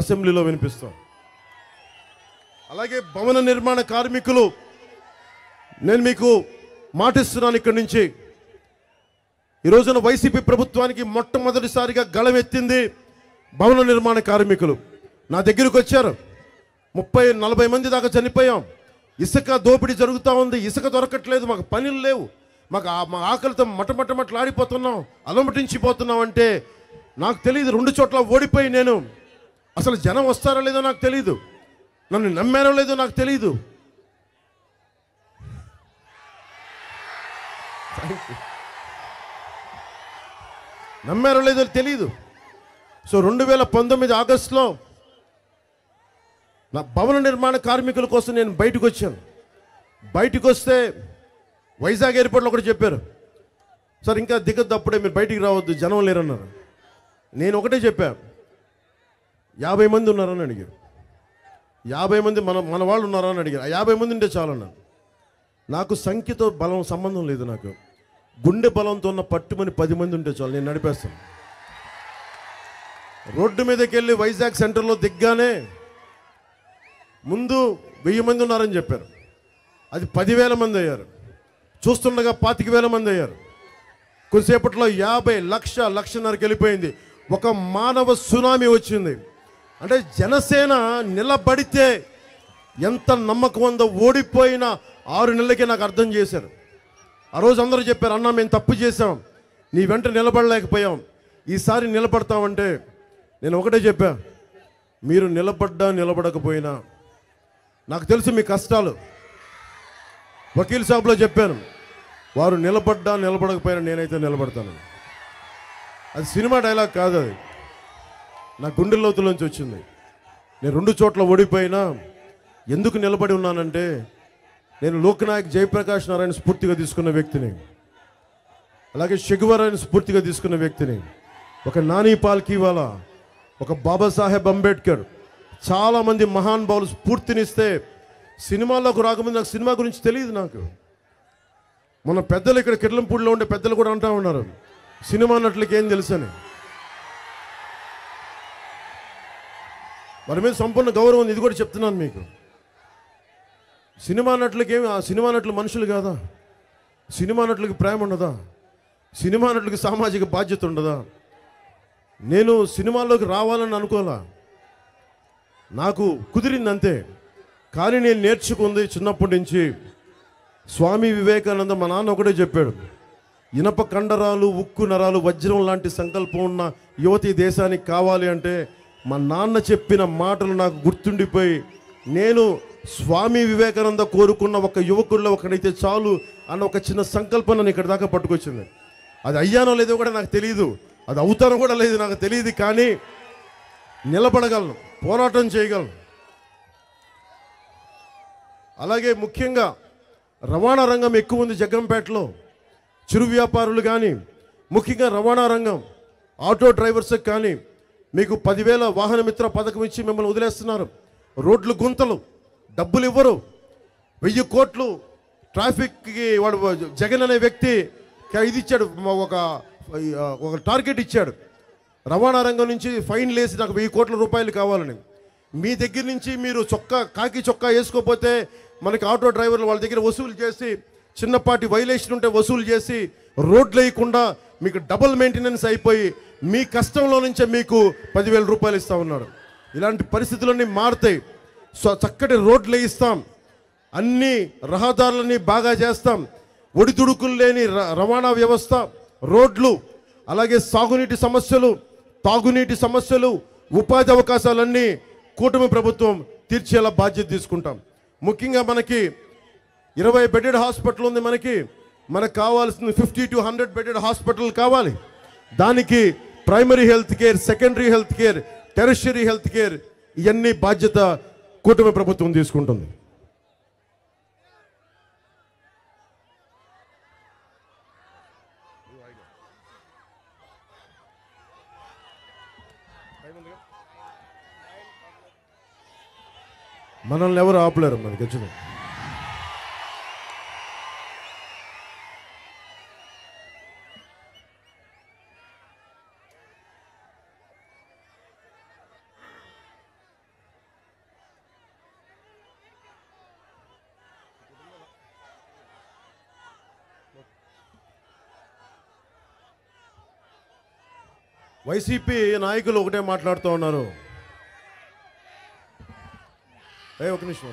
అసెంబ్లీలో వినిపిస్తాను. అలాగే భవన నిర్మాణ కార్మికులు, నేను మీకు మాటిస్తున్నాను ఇక్కడి నుంచి, ఈ రోజున వైసీపీ ప్రభుత్వానికి మొట్టమొదటిసారిగా గళమెత్తింది భవన నిర్మాణ కార్మికులు. నా దగ్గరకు వచ్చారు, 30-40 మంది దాకా చనిపోయాం. ఇసుక దోపిడీ జరుగుతూ ఉంది, ఇసుక దొరకట్లేదు, మాకు పనులు లేవు, మా ఆకలితో మటమటమట్లాడిపోతున్నాం, అలమటించిపోతున్నాం అంటే నాకు తెలియదు. 2 చోట్ల ఓడిపోయి నేను అసలు జనం వస్తారో లేదో నాకు తెలియదు, నన్ను నమ్మారో లేదో నాకు తెలియదు. నమ్మారో లేదో తెలియదు. సో 2019 ఆగస్టులో నా భవన నిర్మాణ కార్మికుల కోసం నేను బయటకు వచ్చాను. బయటకు వస్తే వైజాగ్ ఎయిర్పోర్ట్లో కూడా చెప్పారు, సార్ ఇంకా దిగద్దు, అప్పుడే మీరు బయటికి రావద్దు, జనం లేరన్నారు. నేను ఒకటే చెప్పాను, 50 మంది ఉన్నారని అడిగారు. 50 మంది మన వాళ్ళు ఉన్నారా అని అడిగారు. 50 మంది ఉంటే చాలన్నాను. నాకు సంఖ్యతో బలం సంబంధం లేదు, నాకు గుండె బలంతో ఉన్న పట్టుమని 10 మంది ఉంటే చాలు, నేను నడిపేస్తాను. రోడ్డు మీదకి వెళ్ళి వైజాగ్ సెంటర్లో దిగ్గానే ముందు 1000 మంది ఉన్నారని చెప్పారు, అది 10,000 మంది అయ్యారు. చూస్తుండగా 25,000 మంది అయ్యారు. కొద్దిసేపట్లో 50, 1,00,000 వెళ్ళిపోయింది. ఒక మానవ సునామీ వచ్చింది. అంటే జనసేన నిలబడితే ఎంత నమ్మకం ఉందో ఓడిపోయిన 6 నెలలకే నాకు అర్థం చేశారు. ఆ రోజు అందరూ చెప్పారు, అన్నా మేము తప్పు చేశాం, నీ వెంట నిలబడలేకపోయాం, ఈసారి నిలబడతామంటే నేను ఒకటే చెప్పా, మీరు నిలబడకపోయినా నాకు తెలుసు మీ కష్టాలు. వకీల్ సాబ్లో చెప్పాను, వారు నిలబడకపోయినా నేనైతే నిలబడతాను. అది సినిమా డైలాగ్ కాదు, అది నా గుండె లోతులోంచి వచ్చింది. నేను 2 చోట్ల ఓడిపోయినా ఎందుకు నిలబడి ఉన్నానంటే, నేను లోక్నాయక్ జయప్రకాష్ నారాయణ స్ఫూర్తిగా తీసుకున్న వ్యక్తిని. అలాగే షెగువరాని స్ఫూర్తిగా తీసుకున్న వ్యక్తిని, ఒక నాని పాల్కీవాలా, ఒక బాబాసాహెబ్ అంబేద్కర్, చాలామంది మహానుభావులు స్ఫూర్తినిస్తే సినిమాల్లోకి రాకముందు నాకు సినిమా గురించి తెలియదు. నాకు మన పెద్దలు ఇక్కడ కిర్లంపూడిలో ఉండే పెద్దలు కూడా అంటూ ఉన్నారు, సినిమా నటులకి ఏం తెలుసని. వారి మీద సంపూర్ణ గౌరవం ఉంది. ఇది కూడా చెప్తున్నాను మీకు. సినిమా నటులకి ఏమి, ఆ సినిమా నటులు మనుషులు కాదా? సినిమా నటులకి ప్రేమ ఉండదా? సినిమా నటులకి సామాజిక బాధ్యత ఉండదా? నేను సినిమాల్లోకి రావాలని అనుకోలా, నాకు కుదిరింది అంతే. కానీ నేను నేర్చుకుంది చిన్నప్పటి నుంచి స్వామి వివేకానంద మా నాన్న ఒకటే చెప్పాడు, ఇనప కండరాలు, ఉక్కు నరాలు, వజ్రం లాంటి సంకల్పం ఉన్న యువతి దేశానికి కావాలి అంటే మా నాన్న చెప్పిన మాటలు నాకు గుర్తుండిపోయి నేను స్వామి వివేకానంద కోరుకున్న ఒక యువకుల్లో ఒకడైతే చాలు అన్న ఒక చిన్న సంకల్పం నన్ను ఇక్కడ దాకా పట్టుకొచ్చింది. అది అయ్యానో లేదో కూడా నాకు తెలియదు, అది అవుతానో కూడా లేదు నాకు తెలియదు, కానీ నిలబడగలను, పోరాటం చేయగలను. అలాగే ముఖ్యంగా రవాణా రంగం ఎక్కువ ఉంది జగ్గంపేటలో. చిరు వ్యాపారులు కానీ, ముఖ్యంగా రవాణా రంగం, ఆటో డ్రైవర్స్కి కానీ మీకు 10,000 వాహన మిత్ర పథకం ఇచ్చి మిమ్మల్ని వదిలేస్తున్నారు. రోడ్లు గుంతలు, డబ్బులు ఇవ్వరు. 1000 కోట్లు ట్రాఫిక్కి వాడు జగన్ అనే వ్యక్తి ఇది ఇచ్చాడు, ఒక టార్గెట్ ఇచ్చాడు. రవాణా రంగం నుంచి ఫైన్ లేసి నాకు 1000 కోట్ల రూపాయలు కావాలని. మీ దగ్గర నుంచి మీరు కాకి చొక్కా వేసుకోకపోతే మనకి ఆటో డ్రైవర్లు వాళ్ళ దగ్గర వసూలు చేసి, చిన్నపాటి వైలేషన్ ఉంటే వసూలు చేసి, రోడ్లు వేయకుండా మీకు డబుల్ మెయింటెనెన్స్ అయిపోయి మీ కష్టంలో నుంచే మీకు 10,000 రూపాయలు ఇస్తా ఉన్నాడు. ఇలాంటి పరిస్థితులన్నీ మారుతాయి. చక్కటి రోడ్లు వేయిస్తాం, అన్ని రహదారులని బాగా చేస్తాం, ఒడిదుడుకులు లేని రవాణా వ్యవస్థ, రోడ్లు, అలాగే సాగునీటి సమస్యలు, తాగునీటి సమస్యలు, ఉపాధి అవకాశాలన్నీ కూటమి ప్రభుత్వం తీర్చేలా బాధ్యత తీసుకుంటాం. ముఖ్యంగా మనకి 20 బెడెడ్ హాస్పిటల్ ఉంది. మనకు కావాల్సిన 50 to 100 బెడెడ్ హాస్పిటల్ కావాలి. దానికి primary health care, secondary health care, tertiary health care, ఇవన్నీ బాధ్యత కూటమి ప్రభుత్వం తీసుకుంటుంది. మనల్ని ఎవరు ఆపలేరు. మనకి వచ్చిన వైసీపీ నాయకులు ఒకటే మాట్లాడుతూ ఉన్నారు. ఒక నిమిషం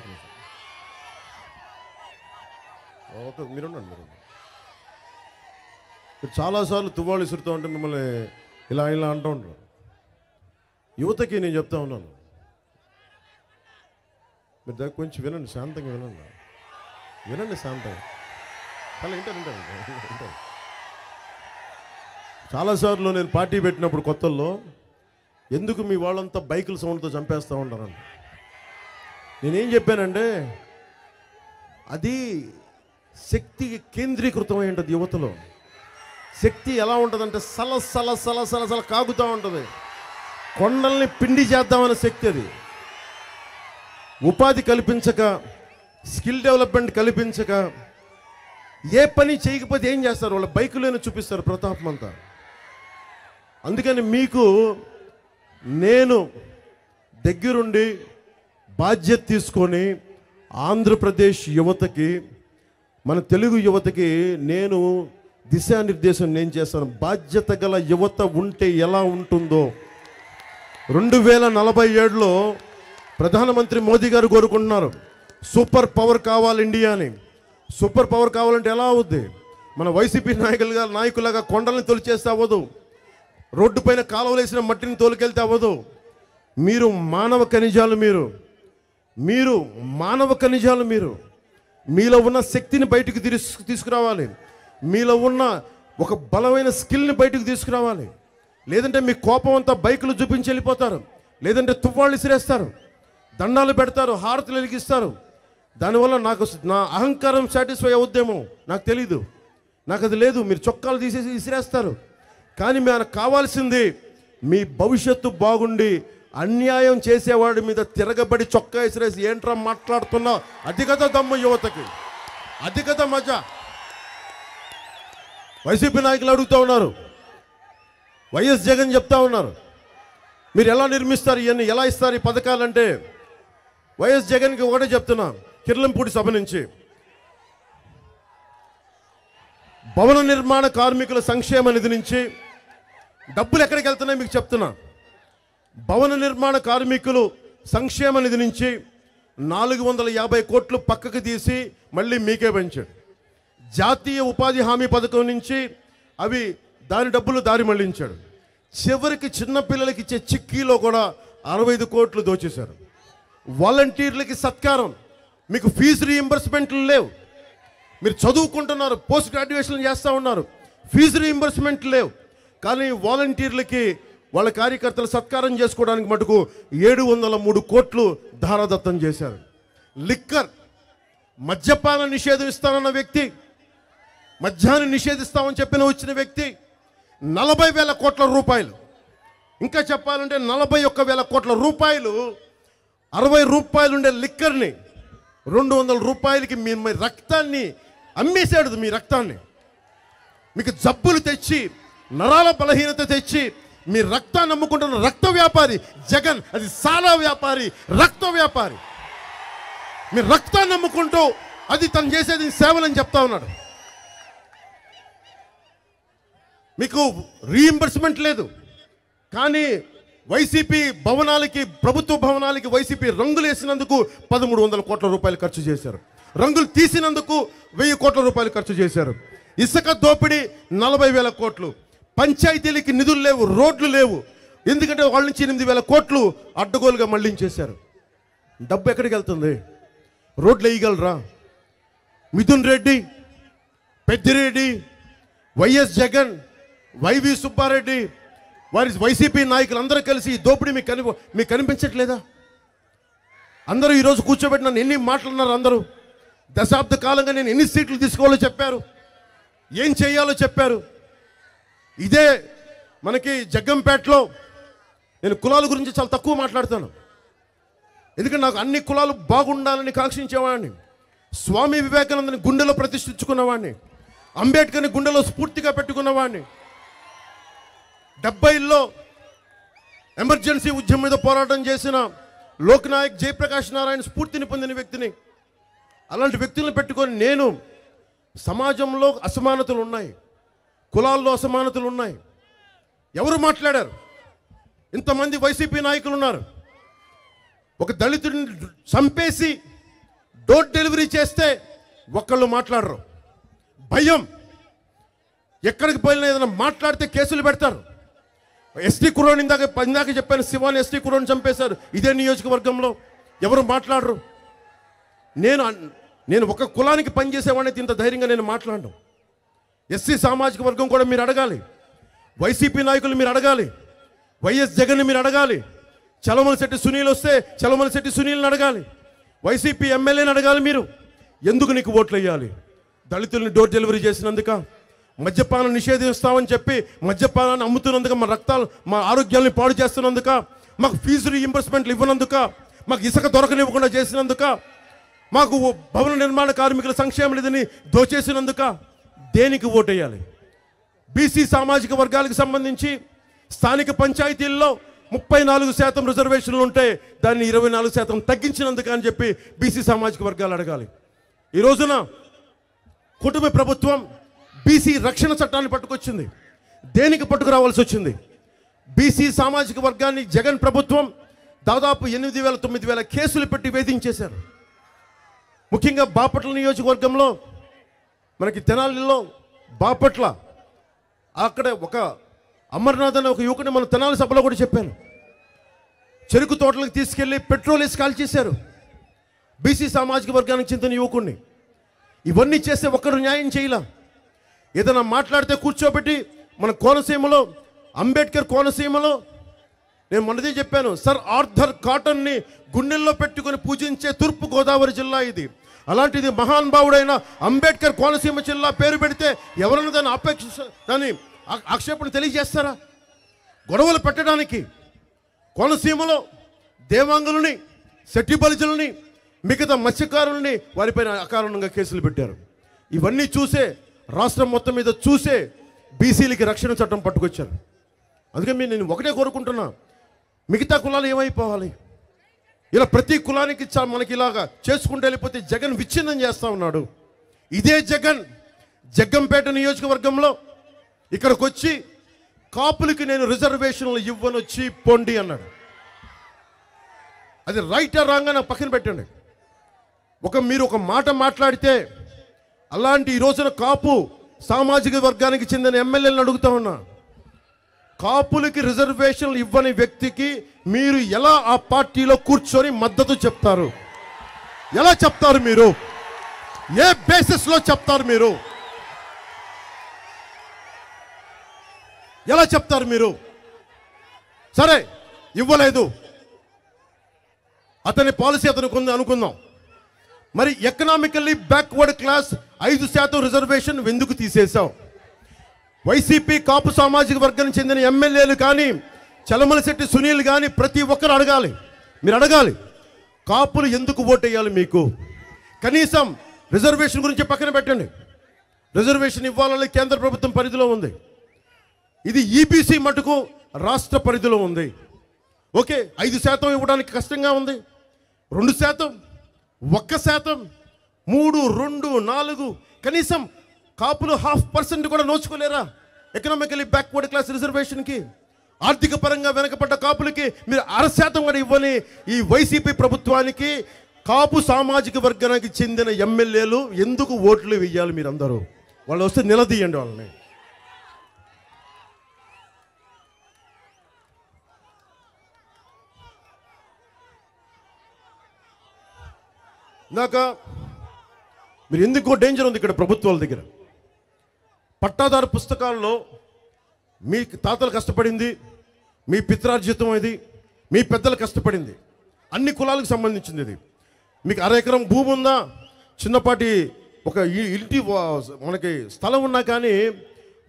మీరుండండి. చాలాసార్లు తువ్వాళ్ళు విసురుతూ ఉంటే మిమ్మల్ని ఇలా అంటూ ఉంటారు. యువతకి నేను చెప్తా ఉన్నాను, మీరు దగ్గర కొంచెం వినండి, శాంతంగా వినండి శాంతంగా. చాలా వింటారు. చాలాసార్లు నేను పార్టీ పెట్టినప్పుడు కొత్తల్లో ఎందుకు మీ వాళ్ళంతా బైకుల సౌండ్తో చంపేస్తూ ఉంటారని నేనేం చెప్పానంటే, అది శక్తి కేంద్రీకృతమై ఉంటుంది. యువతలో శక్తి ఎలా ఉంటుందంటే సల కాగుతూ ఉంటుంది. కొండల్ని పిండి చేద్దామనే శక్తి అది. ఉపాధి కల్పించక, స్కిల్ డెవలప్మెంట్ కల్పించక, ఏ పని చేయకపోతే ఏం చేస్తారు? వాళ్ళ బైకులోనే చూపిస్తారు ప్రతాపం అంతా. అందుకని మీకు నేను దగ్గరుండి బాధ్యత తీసుకొని ఆంధ్రప్రదేశ్ యువతకి, మన తెలుగు యువతకి నేను దిశానిర్దేశం నేను చేస్తాను. బాధ్యత గల యువత ఉంటే ఎలా ఉంటుందో 2047లో ప్రధానమంత్రి మోదీ గారు కోరుకుంటున్నారు, సూపర్ పవర్ కావాలి ఇండియా అని. సూపర్ పవర్ కావాలంటే ఎలా అవుద్ది? మన వైసీపీ నాయకులాగా కొండల్ని తొలిచేస్తే అవ్వదు, రోడ్డు పైన కాలువలు వేసిన మట్టిని తోలుకెళ్తే అవ్వదు. మీరు మానవ ఖనిజాలు, మీరు మానవ ఖనిజాలు, మీలో ఉన్న శక్తిని బయటకు తీసుకురావాలి. మీలో ఉన్న ఒక బలమైన స్కిల్ని బయటకు తీసుకురావాలి. లేదంటే మీ కోపం అంతా బైకులు చూపించి వెళ్ళిపోతారు, లేదంటే తువ్వాళ్ళు ఇసిరేస్తారు, దండాలు పెడతారు, హారతులు వెలిగిస్తారు. దానివల్ల నా అహంకారం సాటిస్ఫై అవుద్దేమో నాకు తెలీదు. నాకు అది లేదు. మీరు చొక్కాలు తీసేసి విసిరేస్తారు. కానీ మనకు కావాల్సింది మీ భవిష్యత్తు బాగుండి అన్యాయం చేసేవాడి మీద తిరగబడి చొక్కా విసిరేసి ఏంట్రా మాట్లాడుతున్నావు, అది కదా దమ్ము యువతకి, అది కదా మజా. వైసీపీ నాయకులు అడుగుతూ ఉన్నారు, వైఎస్ జగన్ చెప్తా ఉన్నారు మీరు ఎలా నిర్మిస్తారు ఇవన్నీ, ఎలా ఇస్తారు ఈ పథకాలంటే వైఎస్ జగన్కి ఒకటే చెప్తున్నా, కిర్లంపూడి సభ నుంచి భవన నిర్మాణ కార్మికుల సంక్షేమ నిధి నుంచి డబ్బులు ఎక్కడికి వెళ్తున్నాయి మీకు చెప్తున్నా. భవన నిర్మాణ కార్మికులు సంక్షేమ నిధి నుంచి 450 కోట్లు పక్కకు తీసి మళ్ళీ మీకే పెంచాడు. జాతీయ ఉపాధి హామీ పథకం నుంచి అవి దాని డబ్బులు దారి మళ్లించాడు. చివరికి చిన్నపిల్లలకి ఇచ్చే చిక్కీలో కూడా 65 కోట్లు దోచేశారు. వాలంటీర్లకి సత్కారం, మీకు ఫీజు రీయింబర్స్మెంట్లు లేవు. మీరు చదువుకుంటున్నారు, పోస్ట్ గ్రాడ్యుయేషన్ చేస్తూ ఉన్నారు, ఫీజు రీయింబర్స్మెంట్ లేవు. కానీ వాలంటీర్లకి వాళ్ళ కార్యకర్తలు సత్కారం చేసుకోవడానికి మటుకు 703 కోట్లు ధారాదత్తం చేశారు. లిక్కర్ మద్యపాన నిషేధం ఇస్తానన్న వ్యక్తి, మద్యాన్ని నిషేధిస్తామని చెప్పిన వచ్చిన వ్యక్తి 40,000 కోట్ల రూపాయలు, ఇంకా చెప్పాలంటే 41,000 కోట్ల రూపాయలు, 60 రూపాయలు ఉండే లిక్కర్ని 200 రూపాయలకి మీ రక్తాన్ని అమ్మేశాడు. మీ రక్తాన్ని మీకు జబ్బులు తెచ్చి, నరాల బలహీనత తెచ్చి మీ రక్తాన్ని అమ్ముకుంటున్న రక్త వ్యాపారి జగన్. అది సారా వ్యాపారి, రక్త వ్యాపారి. మీ రక్తాన్ని అమ్ముకుంటూ అది తను చేసేది సేవలని చెప్తా ఉన్నాడు. మీకు రీయింబర్స్మెంట్ లేదు. కానీ వైసీపీ భవనాలకి, ప్రభుత్వ భవనాలకి వైసీపీ రంగులు వేసినందుకు 1,300 కోట్ల రూపాయలు ఖర్చు చేశారు. రంగులు తీసినందుకు 1,000 కోట్ల రూపాయలు ఖర్చు చేశారు. ఇసుక దోపిడీ 40,000 కోట్లు. పంచాయతీలకి నిధులు లేవు, రోడ్లు లేవు. ఎందుకంటే వాళ్ళ నుంచి 8,000 కోట్లు అడ్డగోలుగా మళ్లించేశారు. డబ్బు ఎక్కడికి వెళ్తుంది? రోడ్లు వేయగలరా? మిథున్ రెడ్డి, పెద్దిరెడ్డి, వైఎస్ జగన్, వైవి సుబ్బారెడ్డి, వారి వైసీపీ నాయకులు అందరూ కలిసి ఈ దోపిడీ మీకు కనిపించట్లేదా? అందరూ ఈరోజు కూర్చోబెట్టి నన్ను ఎన్ని మాట్లాడినారు. అందరూ దశాబ్ద కాలంగా నేను ఎన్ని సీట్లు తీసుకోవాలో చెప్పారు, ఏం చేయాలో చెప్పారు. ఇదే మనకి జగ్గంపేటలో నేను కులాల గురించి చాలా తక్కువ మాట్లాడతాను. ఎందుకంటే నాకు అన్ని కులాలు బాగుండాలని కాంక్షించేవాడిని. స్వామి వివేకానందని గుండెలో ప్రతిష్ఠించుకున్నవాడిని, అంబేద్కర్ని గుండెలో స్ఫూర్తిగా పెట్టుకున్నవాడిని. 70లో ఎమర్జెన్సీ ఉద్యమం మీద పోరాటం చేసిన లోక్నాయక్ జయప్రకాష్ నారాయణ స్ఫూర్తిని పొందిన వ్యక్తిని. అలాంటి వ్యక్తులను పెట్టుకొని నేను సమాజంలో అసమానతలు ఉన్నాయి, కులాల్లో అసమానతలు ఉన్నాయి. ఎవరు మాట్లాడారు? ఇంతమంది వైసీపీ నాయకులు ఉన్నారు. ఒక దళితుడిని చంపేసి డోర్ డెలివరీ చేస్తే ఒక్కళ్ళు మాట్లాడరు. భయం. ఎక్కడికి పోయినా ఏదైనా మాట్లాడితే కేసులు పెడతారు. ఎస్టీ కుర్రోని ఇందాక చెప్పాను, శివాని ఎస్టీ కుర్రోని చంపేశారు ఇదే నియోజకవర్గంలో. ఎవరు మాట్లాడరు. నేను ఒక కులానికి పనిచేసేవాడిని ఇంత ధైర్యంగా నేను మాట్లాడను. ఎస్సీ సామాజిక వర్గం కూడా మీరు అడగాలి, వైసీపీ నాయకులు మీరు అడగాలి, వైఎస్ జగన్ని మీరు అడగాలి, చలమలశెట్టి సునీల్ వస్తే చలమలశెట్టి సునీల్ని అడగాలి, వైసీపీ ఎమ్మెల్యేని అడగాలి. మీరు ఎందుకు నీకు ఓట్లు వేయాలి? దళితుల్ని డోర్ డెలివరీ చేసినందుక, మద్యపానం నిషేధిస్తామని చెప్పి మద్యపానాన్ని అమ్ముతున్నందుక, మా ఆరోగ్యాన్ని పాడు చేస్తున్నందుక, మాకు ఫీజు రీయింబర్స్మెంట్లు ఇవ్వనందుక, మాకు ఇసుక దొరకనివ్వకుండా చేసినందుక, మాకు భవన నిర్మాణ కార్మికుల సంక్షేమ నిధిని దోచేసినందుక దేనికి ఓటేయాలి? బీసీ సామాజిక వర్గాలకు సంబంధించి స్థానిక పంచాయతీల్లో 34% రిజర్వేషన్లు ఉంటే దాన్ని 24% తగ్గించినందుకు అని చెప్పి బీసీ సామాజిక వర్గాలు అడగాలి. ఈ రోజున కుటుంబ ప్రభుత్వం బీసీ రక్షణ చట్టాన్ని పట్టుకొచ్చింది. దేనికి పట్టుకురావాల్సి వచ్చింది? బీసీ సామాజిక వర్గాన్ని జగన్ ప్రభుత్వం దాదాపు 8,000 9,000 కేసులు పెట్టి వేధించేశారు. ముఖ్యంగా బాపట్ల నియోజకవర్గంలో, మనకి తెనాలిలో బాపట్ల, అక్కడ ఒక అమర్నాథ్ అనే ఒక యువకుని మన తెనాలి సభలో కూడా చెప్పాను. చెరుకు తోటలకు తీసుకెళ్లి పెట్రోల్ వేసి కాల్ చేశారు బీసీ సామాజిక వర్గానికి చెందిన యువకుడిని. ఇవన్నీ చేస్తే ఒక్కరు న్యాయం చేయలా. ఏదైనా మాట్లాడితే కూర్చోబెట్టి మన కోనసీమలో, అంబేద్కర్ కోనసీమలో నేను మొన్నదే చెప్పాను, సర్ ఆర్థర్ కాటన్ని గుండెల్లో పెట్టుకొని పూజించే తూర్పు గోదావరి జిల్లా ఇది. అలాంటిది మహానుభావుడైన అంబేద్కర్ కోనసీమ జిల్లా పేరు పెడితే ఎవరన్నా దాన్ని ఆక్షేపణ తెలియజేస్తారా? గొడవలు పెట్టడానికి కోనసీమలో దేవాంగులని, శెట్టి బలిజలని, మిగతా మత్స్యకారులని వారిపైన అకారణంగా కేసులు పెట్టారు. ఇవన్నీ చూసే రాష్ట్రం మొత్తం మీద చూసే బీసీలకి రక్షణ చట్టం పట్టుకొచ్చారు. అందుకని నేను ఒకటే కోరుకుంటున్నా, మిగతా కులాలు ఏమైపోవాలి? ఇలా ప్రతి కులానికి మనకి ఇలాగా చేసుకుంటూ వెళ్ళిపోతే జగన్ విచ్ఛిన్నం చేస్తూ ఉన్నాడు. ఇదే జగన్ జగ్గంపేట నియోజకవర్గంలో ఇక్కడికి వచ్చి కాపులకి నేను రిజర్వేషన్లు ఇవ్వనొచ్చి పొండి అన్నాడు. అది రైట్ ఆ రాంగ్ అని పక్కన పెట్టండి. మీరు ఒక మాట మాట్లాడితే అలాంటి ఈ రోజున కాపు సామాజిక వర్గానికి చెందిన ఎమ్మెల్యేలను అడుగుతా ఉన్నా, కాపులకి రిజర్వేషన్లు ఇవ్వని వ్యక్తికి మీరు ఎలా ఆ పార్టీలో కూర్చొని మద్దతు చెప్తారు? ఎలా చెప్తారు మీరు? ఏ బేసిస్లో చెప్తారు మీరు? ఎలా చెప్తారు మీరు? సరే, ఇవ్వలేదు, అతని పాలసీ అతనికి ఉంది అనుకుందాం. మరి ఎకనామికల్లీ బ్యాక్వర్డ్ క్లాస్ 5% రిజర్వేషన్ ఎందుకు తీసేశావు? వైసీపీ కాపు సామాజిక వర్గానికి చెందిన ఎమ్మెల్యేలు కానీ, చలమలశెట్టి సునీల్ కానీ ప్రతి ఒక్కరు అడగాలి. మీరు అడగాలి, కాపులు ఎందుకు ఓటు వేయాలి మీకు? కనీసం రిజర్వేషన్ గురించి పక్కన పెట్టండి. రిజర్వేషన్ ఇవ్వాలని కేంద్ర ప్రభుత్వం పరిధిలో ఉంది. ఇది ఈబీసీ మటుకు రాష్ట్ర పరిధిలో ఉంది. ఓకే, 5% ఇవ్వడానికి కష్టంగా ఉంది. 2%, 1%, 3, 2, 4, కనీసం కాపులు 0.5% కూడా నోచుకోలేరా ఎకనామికలీ బ్యాక్వర్డ్ క్లాస్ రిజర్వేషన్కి? ఆర్థిక పరంగా వెనకబడ్డ కాపులకి మీరు 0.5% కూడా ఇవ్వని ఈ వైసీపీ ప్రభుత్వానికి కాపు సామాజిక వర్గానికి చెందిన ఎమ్మెల్యేలు ఎందుకు ఓట్లు వేయాలి? మీరందరూ వాళ్ళు వస్తే నిలదీయండి వాళ్ళని. ఇందాక మీరు ఎందుకో డేంజర్ ఉంది ఇక్కడ ప్రభుత్వాల దగ్గర. పట్టాదారు పుస్తకాల్లో మీ తాతలు కష్టపడింది, మీ పిత్రార్జితం ఇది, మీ పెద్దలు కష్టపడింది, అన్ని కులాలకు సంబంధించింది ఇది. మీకు 1/2 ఎకరం భూమి ఉందా, చిన్నపాటి ఒక ఇంటి మనకి స్థలం ఉన్నా కానీ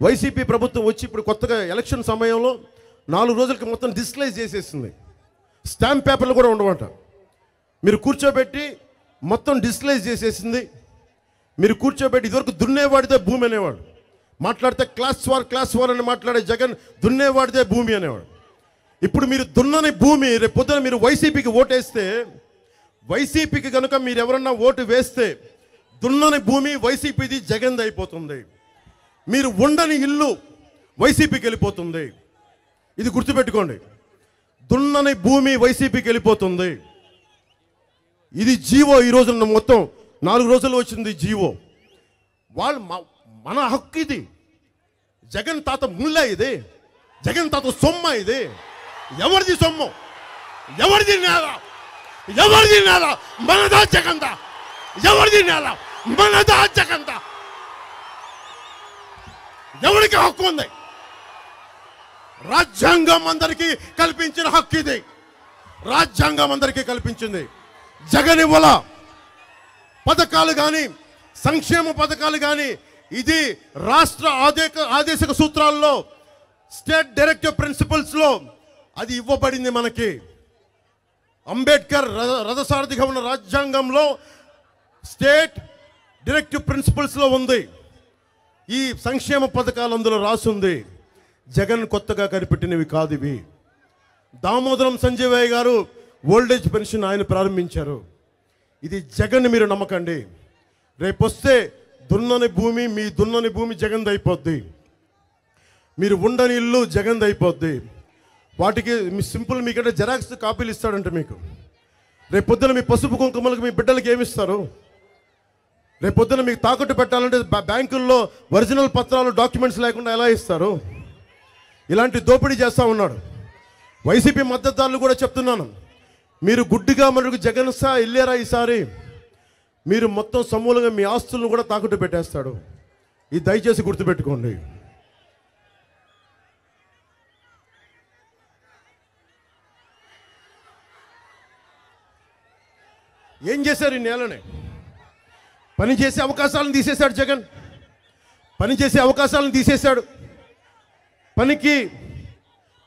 వైసీపీ ప్రభుత్వం వచ్చి ఇప్పుడు కొత్తగా ఎలక్షన్ సమయంలో 4 రోజులకి మొత్తం డిస్క్లైజ్ చేసేసింది. స్టాంప్ పేపర్లు కూడా ఉండవంట. మీరు కూర్చోబెట్టి మొత్తం డిస్క్లైజ్ చేసేసింది. మీరు కూర్చోబెట్టి ఇదివరకు దున్నేవాడితే భూమి అనేవాడు, మాట్లాడితే క్లాస్ వార్ అని మాట్లాడే జగన్ దున్నేవాడితే భూమి అనేవాడు. ఇప్పుడు మీరు దున్నని భూమి, రేపు పొద్దున మీరు వైసీపీకి ఓటేస్తే, వైసీపీకి కనుక మీరు ఎవరన్నా ఓటు వేస్తే దున్నని భూమి వైసీపీది జగన్ది అయిపోతుంది. మీరు ఉండని ఇల్లు వైసీపీకి వెళ్ళిపోతుంది. ఇది గుర్తుపెట్టుకోండి, దున్నని భూమి వైసీపీకి వెళ్ళిపోతుంది. ఇది జీవో. ఈరోజు మొత్తం 4 రోజులు వచ్చింది జీవో. వాళ్ళు మన హక్కు ఇది. జగన్ తాత ముళ్ళ ఇది, జగన్ తాత సొమ్మ ఇది. ఎవరిది సొమ్ము? ఎవరిది నేల? ఎవరిది నేల? మనదా జగందా? ఎవరిది నేల? మనదా జగందా? ఎవరికి హక్కు ఉంది? రాజ్యాంగం అందరికీ కల్పించిన హక్కు ఇది. రాజ్యాంగం అందరికీ కల్పించింది. జగన్ ఇవ్వాల పథకాలు కానీ, సంక్షేమ పథకాలు కానీ, ఇది రాష్ట్ర ఆదేశక సూత్రాల్లో, స్టేట్ డైరెక్టివ్ ప్రిన్సిపల్స్లో అది ఇవ్వబడింది మనకి. అంబేద్కర్ రథసారథిగా ఉన్న రాజ్యాంగంలో స్టేట్ డైరెక్టివ్ ప్రిన్సిపల్స్లో ఉంది. ఈ సంక్షేమ పథకాలు అందులో రాసుంది. జగన్ కొత్తగా కనిపెట్టినవి కాదు ఇవి. దామోదరం సంజయ్ గారు ఓల్డేజ్ పెన్షన్ ఆయన ప్రారంభించారు. ఇది జగన్ మీరు నమ్మకండి. రేపు వస్తే దున్నని భూమి, మీ దున్నని భూమి జగన్ అయిపోద్ది. మీరు ఉండని ఇల్లు జగన్ అయిపోద్ది. వాటికి మీ సింపుల్ మీకంటే జెరాక్స్ కాపీలు ఇస్తాడంటే మీకు రేపు పొద్దున మీ పసుపు కుంకుమలకు మీ బిడ్డలకి ఏమిస్తారు? రేపు పొద్దున మీకు తాకట్టు పెట్టాలంటే బ్యాంకుల్లో ఒరిజినల్ పత్రాలు, డాక్యుమెంట్స్ లేకుండా ఎలా ఇస్తారు? ఇలాంటి దోపిడీ చేస్తూ ఉన్నాడు. వైసీపీ మద్దతుదారులు కూడా చెప్తున్నాను, మీరు గుడ్డిగా మనకు జగన్ వెళ్ళారా ఈసారి? మీరు మొత్తం సమూలంగా మీ ఆస్తులను కూడా తాకట్టు పెట్టేస్తాడు. ఇది దయచేసి గుర్తుపెట్టుకోండి. ఏం చేశారు ఈ నేలని? పనిచేసే అవకాశాలను తీసేశాడు జగన్. పనిచేసే అవకాశాలను తీసేశాడు.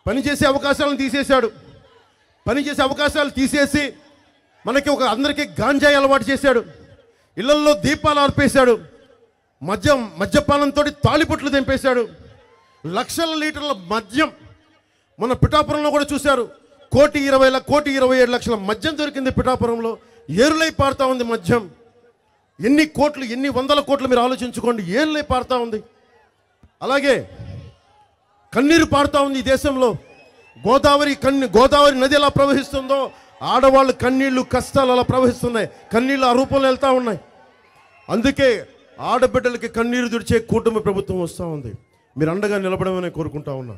పనిచేసే అవకాశాలను తీసేశాడు. పనిచేసే అవకాశాలు తీసేసి మనకి అందరికీ గాంజాయి అలవాటు చేశాడు. ఇళ్లల్లో దీపాలు ఆర్పేశాడు. మద్యపానంతో తాళిపొట్లు తెంపేశాడు. లక్షల లీటర్ల మద్యం మన పిఠాపురంలో కూడా చూశారు. 1,27,00,000 మద్యం దొరికింది పిఠాపురంలో. ఏరులై పారుతా ఉంది మద్యం. ఎన్ని కోట్లు, ఎన్ని వందల కోట్లు మీరు ఆలోచించుకోండి. ఏరులై పారుతా ఉంది. అలాగే కన్నీరు పారుతా ఉంది ఈ దేశంలో. గోదావరి నది ఎలా ప్రవహిస్తుందో ఆడవాళ్ళు కన్నీళ్లు, కష్టాలు అలా ప్రవహిస్తున్నాయి. కన్నీళ్ళు ఆ రూపంలో వెళ్తూ ఉన్నాయి. అందుకే ఆడబిడ్డలకి కన్నీరు తుడిచే కూటమి ప్రభుత్వం వస్తూ ఉంది. మీరు అండగా నిలబడమని కోరుకుంటా ఉన్నా.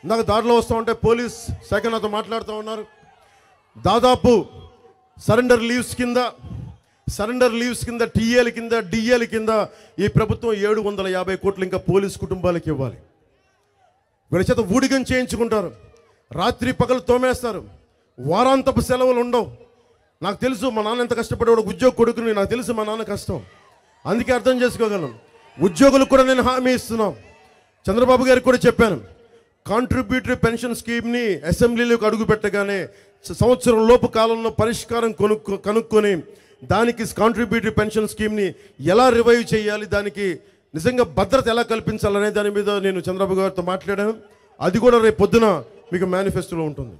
నాకు దారిలో వస్తూ ఉంటే పోలీస్ శాఖ నాతో మాట్లాడుతూ ఉన్నారు. దాదాపు సరెండర్ లీవ్స్ కింద టీఏల కింద డిఏల కింద ఈ ప్రభుత్వం 750 కోట్లు ఇంకా పోలీస్ కుటుంబాలకు ఇవ్వాలి. వీళ్ళ చేత ఊడిగం చేయించుకుంటారు. రాత్రి పగలు తోమేస్తారు. వారాంతపు సెలవులు ఉండవు. నాకు తెలుసు మా నాన్న ఎంత కష్టపడేవాడు. ఉద్యోగ కొడుకుని నాకు తెలుసు మా నాన్న కష్టం. అందుకే అర్థం చేసుకోగలను. ఉద్యోగులకు కూడా నేను హామీ ఇస్తున్నాను. చంద్రబాబు గారికి కూడా చెప్పాను. కాంట్రిబ్యూటరీ పెన్షన్ స్కీమ్ని అసెంబ్లీలోకి అడుగు పెట్టగానే సంవత్సరం లోపు కాలంలో పరిష్కారం కనుక్కొని దానికి కాంట్రిబ్యూటరీ పెన్షన్ స్కీమ్ని ఎలా రివైవ్ చేయాలి, దానికి నిజంగా భద్రత ఎలా కల్పించాలనే దాని మీద నేను చంద్రబాబు గారితో మాట్లాడాను. అది కూడా రేపు పొద్దున మీకు మేనిఫెస్టోలో ఉంటుంది.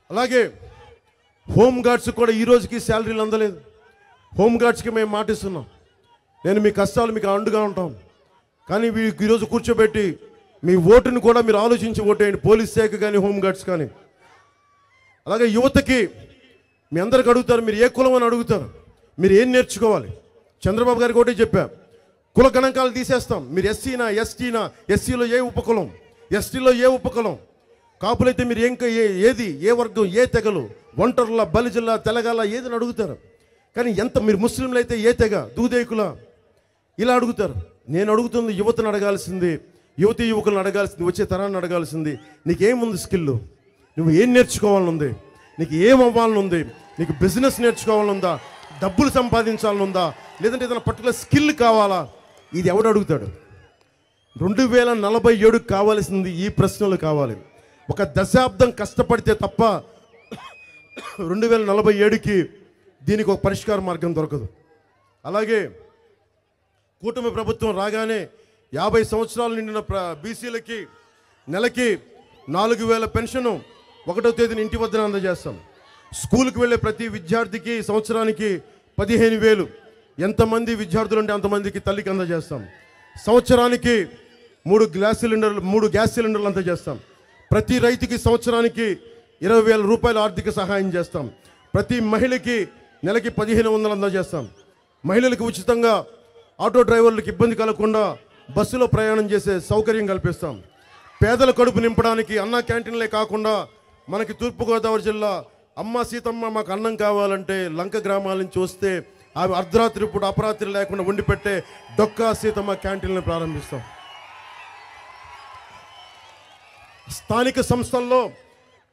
అలాగే హోంగార్డ్స్ కూడా ఈ రోజుకి శాలరీలు అందలేదు. హోంగార్డ్స్కి మేము మాటిస్తున్నాం. నేను మీ కష్టాలు మీకు అండుగా ఉంటాం. కానీ ఈరోజు కూర్చోబెట్టి మీ ఓటుని కూడా మీరు ఆలోచించి ఓటేయండి. పోలీస్ శాఖ కానీ హోంగార్డ్స్ కానీ. అలాగే యువతకి మీ అందరికి అడుగుతారు, మీరు ఏ కులం అని అడుగుతారు. మీరు ఏం నేర్చుకోవాలి? చంద్రబాబు గారికి ఒకటే చెప్పా, కుల గణాంకాలు తీసేస్తాం. మీరు ఎస్సీనా, ఎస్టీనా, ఎస్సీలో ఏ ఉపకులం, ఎస్టీలో ఏ ఉపకులం, కాపులైతే మీరు ఏది, ఏ వర్గం, ఏ తెగలు, ఒంటర్ల, బలిజిల్లా, తెలగాల ఏదని అడుగుతారు. కానీ మీరు ముస్లింలు అయితే ఏ తెగ, దూదేకుల ఇలా అడుగుతారు. నేను అడుగుతుంది యువతను అడగాల్సింది, యువకులను అడగాల్సింది, వచ్చే తరాన్ని అడగాల్సింది. నీకేముంది స్కిల్? నువ్వు ఏం నేర్చుకోవాలనుంది? నీకు ఏం అవ్వాలనుంది? నీకు బిజినెస్ నేర్చుకోవాలనుందా? డబ్బులు సంపాదించాలనుందా? లేదంటే ఏదైనా పర్టికులర్ స్కిల్ కావాలా? ఇది ఎవడు అడుగుతాడు? 2047 కావాల్సింది ఈ ప్రశ్నలు కావాలి. ఒక దశాబ్దం కష్టపడితే తప్ప 2047కి దీనికి ఒక పరిష్కార మార్గం దొరకదు. అలాగే కూటమి ప్రభుత్వం రాగానే 50 సంవత్సరాలు నిండిన బీసీలకి నెలకి 4,000 పెన్షను 1వ తేదీన ఇంటి వద్దన అందజేస్తాం. స్కూల్కి వెళ్ళే ప్రతి విద్యార్థికి సంవత్సరానికి 15,000. ఎంతమంది విద్యార్థులు ఉంటే అంతమందికి తల్లికి అందజేస్తాం. సంవత్సరానికి 3 గ్యాస్ సిలిండర్లు అందజేస్తాం. ప్రతి రైతుకి సంవత్సరానికి 20,000 రూపాయల ఆర్థిక సహాయం చేస్తాం. ప్రతి మహిళకి నెలకి 1,500 అందజేస్తాం. మహిళలకు ఉచితంగా ఆటో డ్రైవర్లకు ఇబ్బంది కలగకుండా బస్సులో ప్రయాణం చేసే సౌకర్యం కల్పిస్తాం. పేదల కడుపు నింపడానికి అన్నా క్యాంటీన్లే కాకుండా మనకి తూర్పుగోదావరి జిల్లా అమ్మ సీతమ్మ మాకు అన్నం కావాలంటే లంక గ్రామాల నుంచి వస్తే అవి అర్ధరాత్రి పూట అపరాత్రి లేకుండా వండి పెట్టే డొక్కా సీతమ్మ క్యాంటీన్లను ప్రారంభిస్తాం. స్థానిక సంస్థల్లో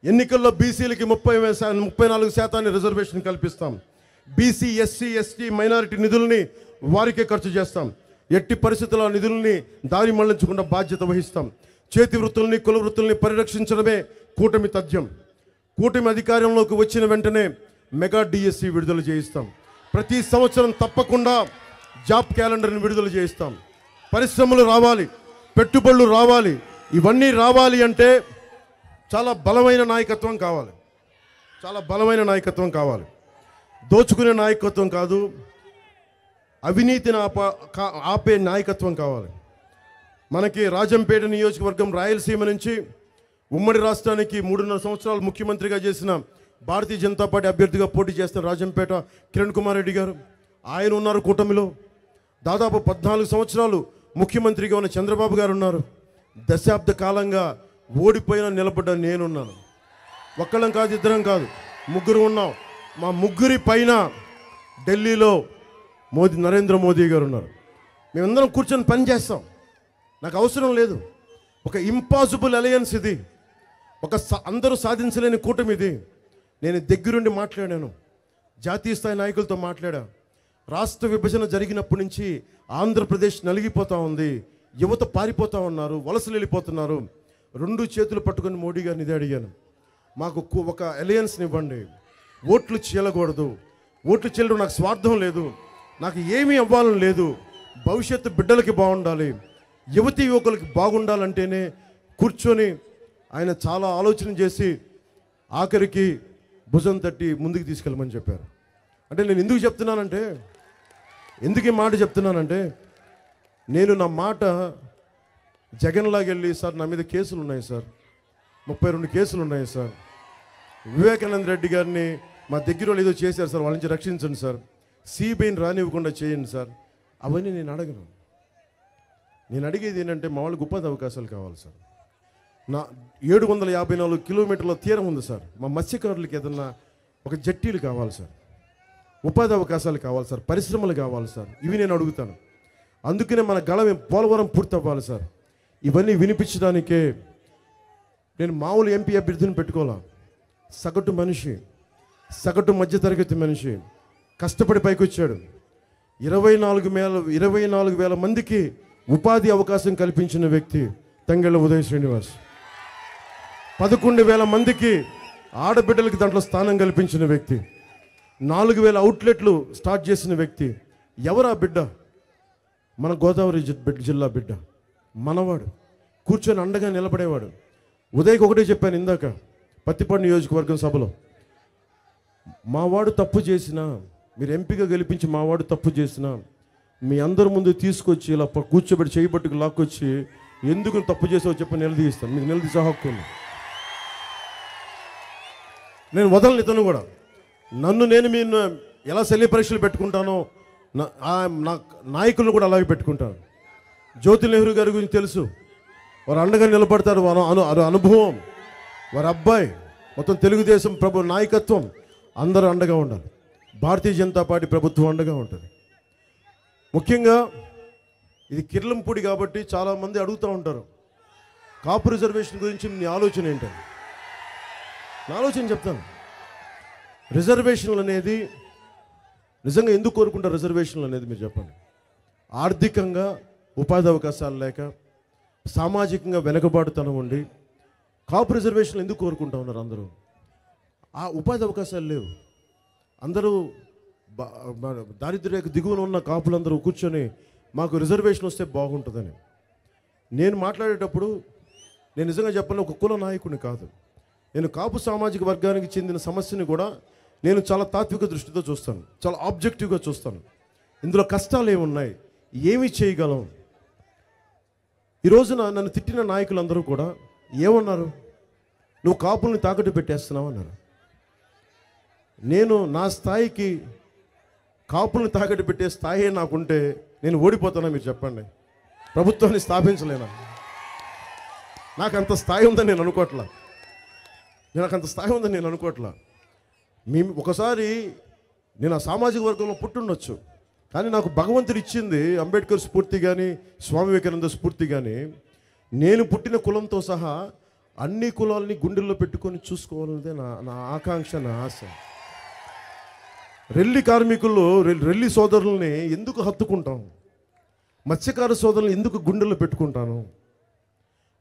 ఎన్నికల్లో బీసీలకి 34% రిజర్వేషన్ కల్పిస్తాం. బీసీ, ఎస్సీ, ఎస్టీ, మైనారిటీ నిధుల్ని వారికే ఖర్చు చేస్తాం. ఎట్టి పరిస్థితుల్లో నిధుల్ని దారి మళ్లించకుండా బాధ్యత వహిస్తాం. చేతి వృత్తుల్ని, కుల వృత్తుల్ని పరిరక్షించడమే కూటమి తథ్యం. కూటమి అధికారంలోకి వచ్చిన వెంటనే మెగా డిఎస్సి విడుదల చేయిస్తాం. ప్రతి సంవత్సరం తప్పకుండా జాబ్ క్యాలెండర్ని విడుదల చేయిస్తాం. పరిశ్రమలు రావాలి, పెట్టుబడులు రావాలి. ఇవన్నీ రావాలి అంటే చాలా బలమైన నాయకత్వం కావాలి. చాలా బలమైన నాయకత్వం కావాలి. దోచుకునే నాయకత్వం కాదు, అవినీతిని ఆపే నాయకత్వం కావాలి. మనకి రాజంపేట నియోజకవర్గం రాయలసీమ నుంచి ఉమ్మడి రాష్ట్రానికి 3.5 సంవత్సరాలు ముఖ్యమంత్రిగా చేసిన భారతీయ జనతా పార్టీ అభ్యర్థిగా పోటీ చేస్తున్న రాజంపేట కిరణ్ కుమార్ రెడ్డి గారు, ఆయన ఉన్నారు కూటమిలో. దాదాపు 14 సంవత్సరాలు ముఖ్యమంత్రిగా ఉన్న చంద్రబాబు గారు ఉన్నారు. దశాబ్ద కాలంగా ఓడిపోయిన నిలబడ్డ నేనున్నాను. ఒక్కళ్ళం కాదు, ఇద్దరం కాదు, ముగ్గురు ఉన్నాం. మా ముగ్గురి పైన ఢిల్లీలో నరేంద్ర మోదీ గారు ఉన్నారు. మేమందరం కూర్చొని పని చేస్తాం. నాకు అవసరం లేదు. ఒక ఇంపాసిబుల్ అలయన్స్ ఇది, అందరూ సాధించలేని కూటమి ఇది. నేను దగ్గరుండి మాట్లాడాను, జాతీయ స్థాయి నాయకులతో మాట్లాడా. రాష్ట్ర విభజన జరిగినప్పటి నుంచి ఆంధ్రప్రదేశ్ నలిగిపోతూ ఉంది, యువత పారిపోతూ ఉన్నారు, వలసలు వెళ్ళిపోతున్నారు. 2 చేతులు పట్టుకొని మోడీ గారిని ఇదే అడిగాను, మాకు ఒక అలయన్స్ని ఇవ్వండి. ఓట్లు చీలకూడదు, ఓట్లు చీలడం నాకు స్వార్థం లేదు, నాకు ఏమీ అవ్వాలని లేదు, భవిష్యత్తు బిడ్డలకి బాగుండాలి, యువతీ యువకులకి బాగుండాలంటేనే కూర్చొని ఆయన చాలా ఆలోచన చేసి ఆఖరికి భుజం తట్టి ముందుకు తీసుకెళ్ళమని చెప్పారు. అంటే నేను ఎందుకు చెప్తున్నానంటే, ఎందుకు ఈ మాట చెప్తున్నానంటే, నేను నా మాట జగన్లాగా వెళ్ళి, సార్ నా మీద కేసులు ఉన్నాయి సార్, 32 కేసులు ఉన్నాయి సార్, వివేకానంద రెడ్డి గారిని మా దగ్గర వాళ్ళు ఏదో చేశారు సార్, వాళ్ళ నుంచి రక్షించండి సార్, సిబిఐని రానివ్వకుండా చేయండి సార్, అవన్నీ నేను అడగను. నేను అడిగేది ఏంటంటే, మా వాళ్ళకి ఉపాధి అవకాశాలు కావాలి సార్. నా 754 కిలోమీటర్ల తీరం ఉంది సార్, మా మత్స్యకారులకి ఏదన్నా ఒక జట్టీలు కావాలి సార్, ఉపాధి అవకాశాలు కావాలి సార్, పరిశ్రమలు కావాలి సార్, ఇవి నేను అడుగుతాను. అందుకనే మన గళం పోలవరం పూర్తి అవ్వాలి సార్. ఇవన్నీ వినిపించడానికే నేను మామూలు ఎంపీ అభ్యర్థిని పెట్టుకోవాలా. సగటు మనిషి, సగటు మధ్యతరగతి మనిషి కష్టపడి పైకి వచ్చాడు. 24,000 మందికి ఉపాధి అవకాశం కల్పించిన వ్యక్తి తంగెళ్ళ ఉదయ్ శ్రీనివాస్. 11,000 మందికి ఆడబిడ్డలకి దాంట్లో స్థానం కల్పించిన వ్యక్తి. 4,000 అవుట్లెట్లు స్టార్ట్ చేసిన వ్యక్తి. ఎవరా బిడ్డ? మన గోదావరి జిల్లా బిడ్డ, మనవాడు, కూర్చొని అండగా నిలబడేవాడు. ఉదయ్కి ఒకటే చెప్పాను ఇందాక పత్తిపాడు నియోజకవర్గం సభలో, మావాడు తప్పు చేసినా, మీరు ఎంపీగా గెలిపించి మావాడు తప్పు చేసినా మీ అందరి ముందు తీసుకొచ్చి ఇలా కూర్చోబెట్టి చేయబట్టుకు లాక్కొచ్చి ఎందుకు తప్పు చేసావో చెప్పి నిలదీస్తాను. మీకు నిలదీసే హక్కు ఉంది. నేను వదలను ఇతను కూడా. నేను మీరు ఎలా శల్య పరీక్షలు పెట్టుకుంటానో నా నాయకులను కూడా అలాగే పెట్టుకుంటాను. జ్యోతి నెహ్రూ గారి గురించి తెలుసు, వారు అండగా నిలబడతారు, వారి అనుభవం, వారి అబ్బాయి, మొత్తం తెలుగుదేశం నాయకత్వం అందరూ అండగా ఉండాలి. భారతీయ జనతా పార్టీ ప్రభుత్వం అండగా ఉంటుంది. ముఖ్యంగా ఇది కిర్లంపూడి కాబట్టి చాలామంది అడుగుతూ ఉంటారు, కాపు రిజర్వేషన్ గురించి మీ ఆలోచన ఏంటని. నా ఆలోచన చెప్తాను. రిజర్వేషన్లు అనేది నిజంగా ఎందుకు కోరుకుంటారు? రిజర్వేషన్లు అనేది మీరు చెప్పండి. ఆర్థికంగా ఉపాధి అవకాశాలు లేక, సామాజికంగా వెనుకబాటుతనం ఉండి కాపు రిజర్వేషన్లు ఎందుకు కోరుకుంటా ఉన్నారు అందరూ? ఆ ఉపాధి అవకాశాలు లేవు. అందరూ దారిద్ర్య దిగువన ఉన్న కాపులందరూ కూర్చొని మాకు రిజర్వేషన్ వస్తే బాగుంటుందని. నేను మాట్లాడేటప్పుడు నేను నిజంగా చెప్పాలి, ఒక కుల నాయకుడిని కాదు. నేను కాపు సామాజిక వర్గానికి చెందిన సమస్యని కూడా నేను చాలా తాత్విక దృష్టితో చూస్తాను, చాలా ఆబ్జెక్టివ్గా చూస్తాను. ఇందులో కష్టాలు ఏమున్నాయి, ఏమి చేయగలం. ఈ రోజున నన్ను తిట్టిన నాయకులందరూ కూడా ఏమన్నారు? నువ్వు కాపుల్ని తాకట్టు పెట్టేస్తున్నావు అన్నారు. నేను నా స్థాయికి కాపుల్ని తాకట్టు పెట్టే స్థాయి నాకుంటే నేను ఓడిపోతానా? మీరు చెప్పండి. ప్రభుత్వాన్ని స్థాపించలేనా? నాకు అంత స్థాయి ఉందని నేను అనుకోవట్లా. ఒకసారి నేను ఆ సామాజిక వర్గంలో పుట్టుండొచ్చు, కానీ నాకు భగవంతుడు ఇచ్చింది అంబేద్కర్ స్ఫూర్తి కానీ, స్వామి వివేకానంద స్ఫూర్తి కానీ, నేను పుట్టిన కులంతో సహా అన్ని కులాలని గుండెల్లో పెట్టుకొని చూసుకోవాలనేదే నా ఆకాంక్ష, నా ఆశ. రెల్లి కార్మికులు, రెల్లి సోదరుల్ని ఎందుకు హత్తుకుంటాం? మత్స్యకార సోదరులను ఎందుకు గుండెల్లో పెట్టుకుంటాను?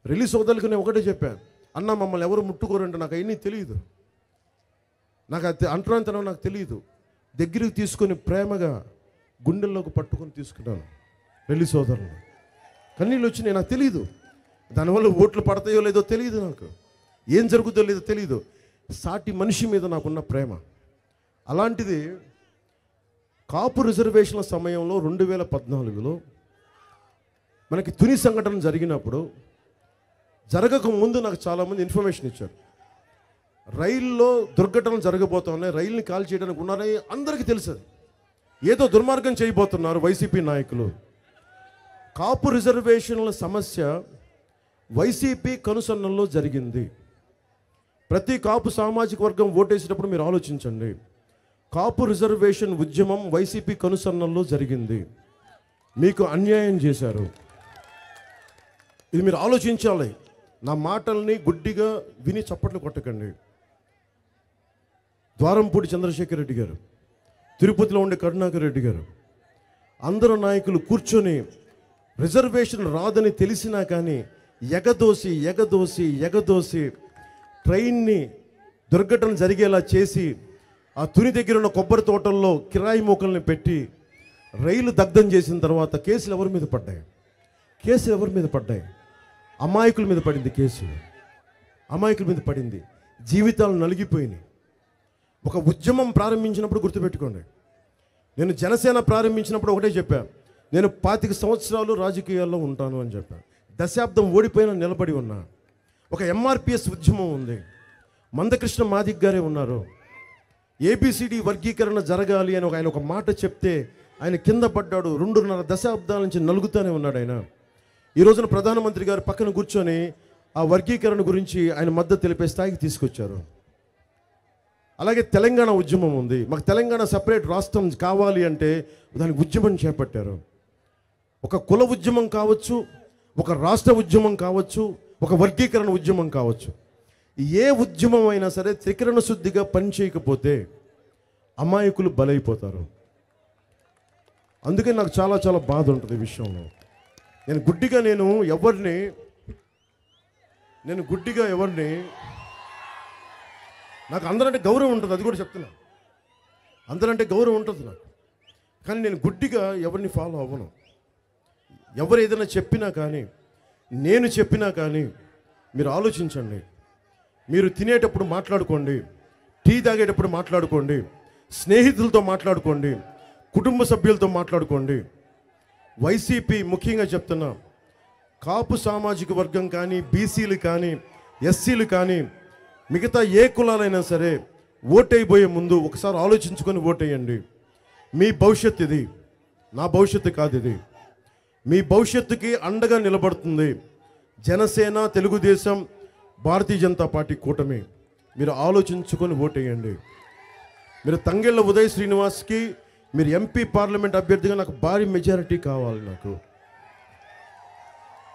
రెల్లి సోదరులకు నేను ఒకటే చెప్పాను, అన్న మమ్మల్ని ఎవరు ముట్టుకోరంటే నాకు అవన్నీ తెలియదు, నాకు అంటరానితనం నాకు తెలియదు. దగ్గరికి తీసుకొని ప్రేమగా గుండెల్లోకి పట్టుకొని తీసుకున్నాను రెల్లి సోదరులు. కన్నీళ్ళు వచ్చి నాకు తెలియదు, దానివల్ల ఓట్లు పడతాయో లేదో తెలియదు, నాకు ఏం జరుగుతుందో లేదో తెలియదు. సాటి మనిషి మీద నాకున్న ప్రేమ అలాంటిది. కాపు రిజర్వేషన్ల సమయంలో 2014లో మనకి తుని సంఘటన జరిగినప్పుడు, జరగక ముందు నాకు చాలామంది ఇన్ఫర్మేషన్ ఇచ్చారు. రైల్లో దుర్ఘటనలు జరగబోతున్నాయి, రైలుని కాల్ చేయడానికి ఉన్నారని అందరికీ తెలుసు. ఏదో దుర్మార్గం చేయబోతున్నారు వైసీపీ నాయకులు. కాపు రిజర్వేషన్ల సమస్య వైసీపీ కనుసన్నల్లో జరిగింది. ప్రతి కాపు సామాజిక వర్గం ఓటేసినప్పుడు మీరు ఆలోచించండి, కాపు రిజర్వేషన్ ఉద్యమం వైసీపీ కనుసన్నల్లో జరిగింది. మీకు అన్యాయం చేశారు. ఇది మీరు ఆలోచించాలి. నా మాటల్ని గుడ్డిగా విని చప్పట్లు కొట్టకండి. ద్వారంపూడి చంద్రశేఖర్ రెడ్డి గారు, తిరుపతిలో ఉండే కరుణాకర్ రెడ్డి గారు, అందరు నాయకులు కూర్చొని రిజర్వేషన్ రాదని తెలిసినా కానీ ఎగదోసి ఎగదోసి ఎగదోసి ట్రైన్ని దుర్ఘటన జరిగేలా చేసి ఆ తుని దగ్గర ఉన్న కొబ్బరి తోటల్లో కిరాయి మోకల్ని పెట్టి రైలు దగ్ధం చేసిన తర్వాత కేసులు ఎవరి మీద పడ్డాయి? కేసులు ఎవరి మీద పడ్డాయి? అమాయకుల మీద పడింది కేసు. అమాయకుల మీద పడింది. జీవితాలు నలిగిపోయినాయి. ఒక ఉద్యమం ప్రారంభించినప్పుడు గుర్తుపెట్టుకోండి, నేను జనసేన ప్రారంభించినప్పుడు ఒకటే చెప్పాను, నేను 25 సంవత్సరాలు రాజకీయాల్లో ఉంటాను అని చెప్పాను. దశాబ్దం ఓడిపోయినా నిలబడి ఉన్నా. ఒక ఎంఆర్పిఎస్ ఉద్యమం ఉంది. మందకృష్ణ మాదిక్ గారే ఉన్నారు. ఏబిసిడి వర్గీకరణ జరగాలి అని ఆయన ఒక మాట చెప్తే ఆయన కింద పడ్డాడు. 2.5 దశాబ్దాల నుంచి నలుగుతానే ఉన్నాడు ఆయన. ఈ రోజున ప్రధానమంత్రి గారు పక్కన కూర్చొని ఆ వర్గీకరణ గురించి ఆయన మద్దతు తెలిపే స్థాయికి తీసుకొచ్చారు. అలాగే తెలంగాణ ఉద్యమం ఉంది. మాకు తెలంగాణ సపరేట్ రాష్ట్రం కావాలి అంటే దానికి ఉద్యమం చేపట్టారు. ఒక కుల ఉద్యమం కావచ్చు, ఒక రాష్ట్ర ఉద్యమం కావచ్చు, ఒక వర్గీకరణ ఉద్యమం కావచ్చు. ఏ ఉద్యమం అయినా సరే త్రికరణ శుద్ధిగా పనిచేయకపోతే అమాయకులు బలైపోతారు. అందుకే నాకు చాలా చాలా బాధ ఉంటుంది ఈ విషయంలో. నేను గుడ్డిగా ఎవరిని నాకు అందరంటే గౌరవం ఉంటుంది, అది కూడా చెప్తున్నా. అందరంటే గౌరవం ఉంటుంది నాకు. కానీ నేను గుడ్డిగా ఎవరిని ఫాలో అవ్వను. ఎవరు ఏదైనా చెప్పినా కానీ, నేను చెప్పినా కానీ మీరు ఆలోచించండి. మీరు తినేటప్పుడు మాట్లాడుకోండి, టీ తాగేటప్పుడు మాట్లాడుకోండి, స్నేహితులతో మాట్లాడుకోండి, కుటుంబ సభ్యులతో మాట్లాడుకోండి. వైసీపీ ముఖ్యంగా చెప్తున్నా, కాపు సామాజిక వర్గం కానీ, బీసీలు కానీ, ఎస్సీలు కానీ, మిగతా ఏ కులాలైనా సరే ఓటైపోయే ముందు ఒకసారి ఆలోచించుకొని ఓటేయండి. మీ భవిష్యత్తు ఇది, నా భవిష్యత్తు కాదు ఇది. మీ భవిష్యత్తుకి అండగా నిలబడుతుంది జనసేన, తెలుగుదేశం, భారతీయ జనతా పార్టీ కూటమి. మీరు ఆలోచించుకొని ఓటేయండి. మీరు తంగెళ్ళ ఉదయ్ శ్రీనివాస్కి మీరు ఎంపీ పార్లమెంట్ అభ్యర్థిగా నాకు భారీ మెజారిటీ కావాలి.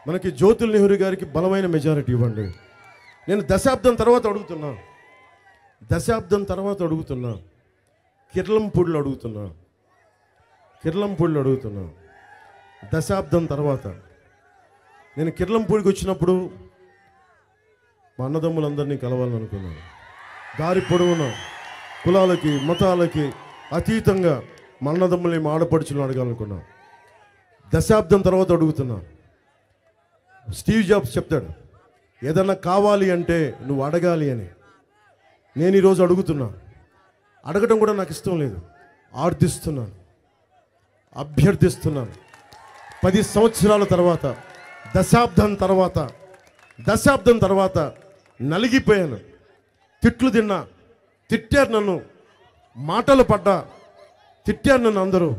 మనకి జ్యోతుల్ నెహ్రూ గారికి బలమైన మెజారిటీ ఇవ్వండి. నేను దశాబ్దం తర్వాత అడుగుతున్నా, కిర్లంపూడిలో అడుగుతున్నా. దశాబ్దం తర్వాత నేను కిర్లంపూడికి వచ్చినప్పుడు మా అన్నదమ్ములందరినీ కలవాలని అనుకున్నాను. దారి పొడవున కులాలకి మతాలకి అతీతంగా మా అన్నదమ్ముల్ని మా ఆడపడుచులను అడగాలనుకున్నా. దశాబ్దం తర్వాత అడుగుతున్నా. స్టీవ్ జాబ్స్ చెప్తాడు, ఏదన్నా కావాలి అంటే నువ్వు అడగాలి అని. నేను ఈరోజు అడుగుతున్నా. అడగడం కూడా నాకు ఇష్టం లేదు, ఆర్థిస్తున్నాను, అభ్యర్థిస్తున్నాను. 10 సంవత్సరాల తర్వాత, దశాబ్దం తర్వాత నలిగిపోయాను. తిట్లు తిన్నా, తిట్టారు నన్ను, మాటలు పడ్డా, తిట్టారు నన్ను అందరూ.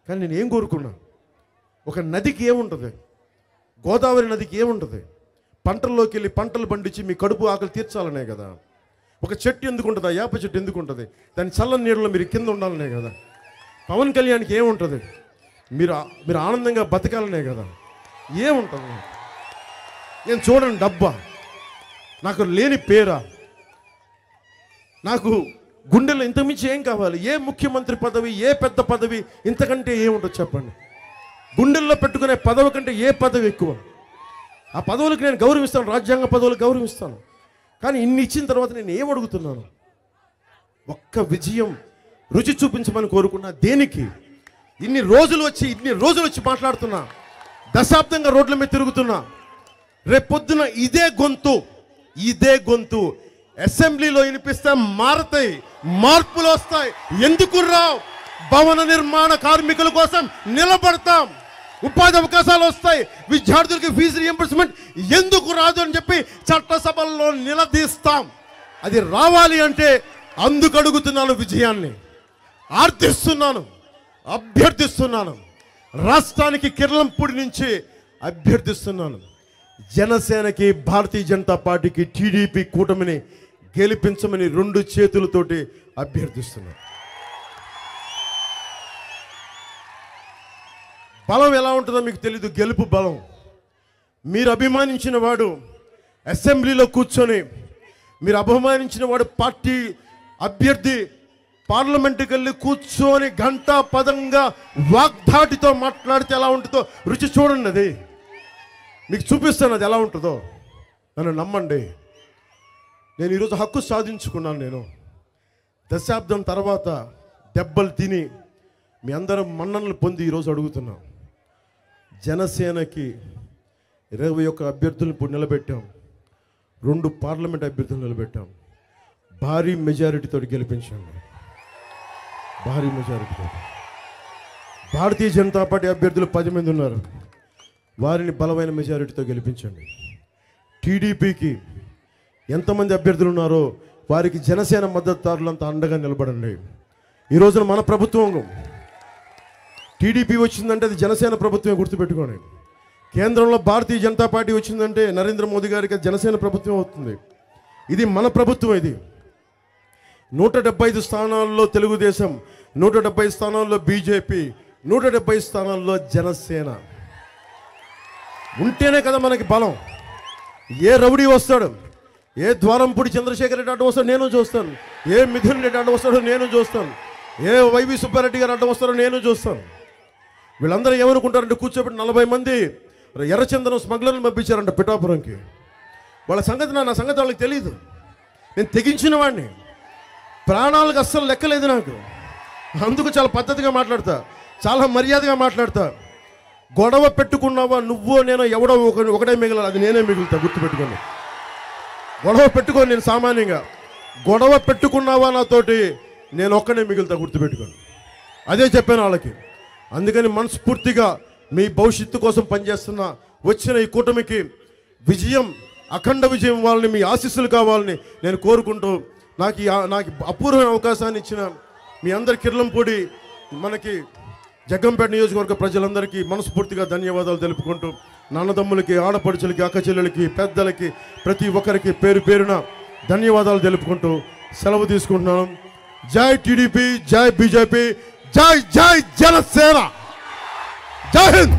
కానీ నేను ఏం కోరుకున్నా? ఒక నదికి ఏముంటుంది? గోదావరి నదికి ఏముంటుంది? పంటల్లోకి వెళ్ళి పంటలు పండించి మీ కడుపు ఆకలి తీర్చాలనే కదా. ఒక చెట్టు ఎందుకు ఉంటుంది? ఆ వేప చెట్టు ఎందుకు ఉంటుంది? దాని చల్లని నీళ్ళలో మీరు కింద ఉండాలనే కదా. పవన్ కళ్యాణ్కి ఏముంటుంది? మీరు ఆనందంగా బతకాలనే కదా. ఏముంటుంది? నేను చూడండి, డబ్బా నాకు లేని పేరా? నాకు గుండెల్లో ఇంతకుమించి ఏం కావాలి? ఏ ముఖ్యమంత్రి పదవి, ఏ పెద్ద పదవి ఇంతకంటే ఏముంటుంది చెప్పండి? గుండెల్లో పెట్టుకునే పదవి కంటే ఏ పదవి ఎక్కువ? ఆ పదవులకు నేను గౌరవిస్తాను, రాజ్యాంగ పదవులకు గౌరవిస్తాను. కానీ ఇన్ని ఇచ్చిన తర్వాత నేను ఏం అడుగుతున్నాను? ఒక్క విజయం రుచి చూపించమని కోరుకున్నా. దేనికి? ఇన్ని రోజులు వచ్చి మాట్లాడుతున్నా, దశాబ్దంగా రోడ్ల మీద తిరుగుతున్నా. రేపొద్దున ఇదే గొంతు అసెంబ్లీలో వినిపిస్తే మారతాయి, మార్పులు వస్తాయి. ఎందుకు రావు? భవన నిర్మాణ కార్మికుల కోసం నిలబడతాం. ఉపాధి అవకాశాలు వస్తాయి. విద్యార్థులకి ఫీజు రియంబర్స్మెంట్ ఎందుకు రాదు అని చెప్పి చట్టసభల్లో నిలదీస్తాం. అది రావాలి అంటే అందుకు అడుగుతున్నాను విజయాన్ని, ఆర్థిస్తున్నాను, అభ్యర్థిస్తున్నాను. రాష్ట్రానికి కిర్లంపూడి నుంచి అభ్యర్థిస్తున్నాను. జనసేనకి, భారతీయ జనతా పార్టీకి, టీడీపీ కూటమిని గెలిపించమని 2 చేతులతోటి అభ్యర్థిస్తున్నాను. బలం ఎలా ఉంటుందో మీకు తెలీదు. గెలుపు బలం. మీరు అభిమానించిన వాడు అసెంబ్లీలో కూర్చొని, మీరు అభిమానించిన వాడు పార్టీ అభ్యర్థి పార్లమెంటుకి వెళ్ళి కూర్చొని గంటా పదంగా వాగ్దాటితో మాట్లాడితే ఎలా ఉంటుందో రుచి చూడండి. అది మీకు చూపిస్తాను అది ఎలా ఉంటుందో. నన్ను నమ్మండి. నేను ఈరోజు హక్కు సాధించుకున్నాను. నేను దశాబ్దం తర్వాత దెబ్బలు తిని మీ అందరం మన్ననలు పొంది ఈరోజు అడుగుతున్నాం. జనసేనకి 21 అభ్యర్థులను ఇప్పుడు నిలబెట్టాం. 2 పార్లమెంట్ అభ్యర్థులు నిలబెట్టాం. భారీ మెజారిటీతో గెలిపించాము. భారీ మెజారిటీతో. భారతీయ జనతా పార్టీ అభ్యర్థులు 10 మంది ఉన్నారు. వారిని బలమైన మెజారిటీతో గెలిపించండి. టీడీపీకి ఎంతమంది అభ్యర్థులు ఉన్నారో వారికి జనసేన మద్దతుదారులంతా అండగా నిలబడండి. ఈ రోజున మన ప్రభుత్వం టీడీపీ వచ్చిందంటే అది జనసేన ప్రభుత్వమే, గుర్తుపెట్టుకోండి. కేంద్రంలో భారతీయ జనతా పార్టీ వచ్చిందంటే నరేంద్ర మోదీ గారికి జనసేన ప్రభుత్వం అవుతుంది. ఇది మన ప్రభుత్వం. ఇది 175 స్థానాల్లో తెలుగుదేశం, 170 స్థానాల్లో బీజేపీ, 170 స్థానాల్లో జనసేన ఉంటేనే కదా మనకి బలం. ఏ రౌడీ వస్తాడు, ఏ ద్వారంపూడి చంద్రశేఖర్ రెడ్డి అడ్డం వస్తాడు నేను చూస్తాను, ఏ మిథున్ రెడ్డి అడ్డం వస్తాడో నేను చూస్తాను, ఏ వైవి సుబ్బారెడ్డి గారు అడ్డం వస్తాడో నేను చూస్తాను. వీళ్ళందరూ ఏమనుకుంటారంటే కూర్చోబెట్టి 40 మంది ఎర్రచందనం స్మగ్లర్లు పంపించారంట పిఠాపురంకి. వాళ్ళ సంగతి నా సంగతి వాళ్ళకి తెలియదు. నేను తెగించిన వాడిని, ప్రాణాలకు అస్సలు లెక్కలేదు నాకు. అందుకు చాలా పద్ధతిగా మాట్లాడతా, చాలా మర్యాదగా మాట్లాడతా. గొడవ పెట్టుకున్నావా నువ్వో నేను ఎవడో ఒకటే మిగిలాలి, అది నేనే మిగులుతా, గుర్తుపెట్టుకోండి. గొడవ పెట్టుకోని నేను సామాన్యంగా గొడవ పెట్టుకున్నావా నాతోటి నేను ఒక్కనే మిగులుతా, గుర్తుపెట్టుకోండి. అదే చెప్పాను వాళ్ళకి. అందుకని మనస్ఫూర్తిగా మీ భవిష్యత్తు కోసం పనిచేస్తున్న వచ్చిన ఈ కూటమికి విజయం, అఖండ విజయం వాళ్ళని, మీ ఆశీస్సులు కావాలని నేను కోరుకుంటూ నాకు అపూర్వమైన అవకాశాన్ని ఇచ్చిన మీ అందరి కిర్లంపూడి మనకి జగ్గంపేట నియోజకవర్గ ప్రజలందరికీ మనస్ఫూర్తిగా ధన్యవాదాలు తెలుపుకుంటూ, నాన్నదమ్ములకి, ఆడపడుచులకి, అక్కచెల్లెలకి, పెద్దలకి, ప్రతి ఒక్కరికి పేరు పేరున ధన్యవాదాలు తెలుపుకుంటూ సెలవు తీసుకుంటున్నాను. జై టీడీపీ, జై బీజేపీ, జై జై జనసేన, జై హింద్.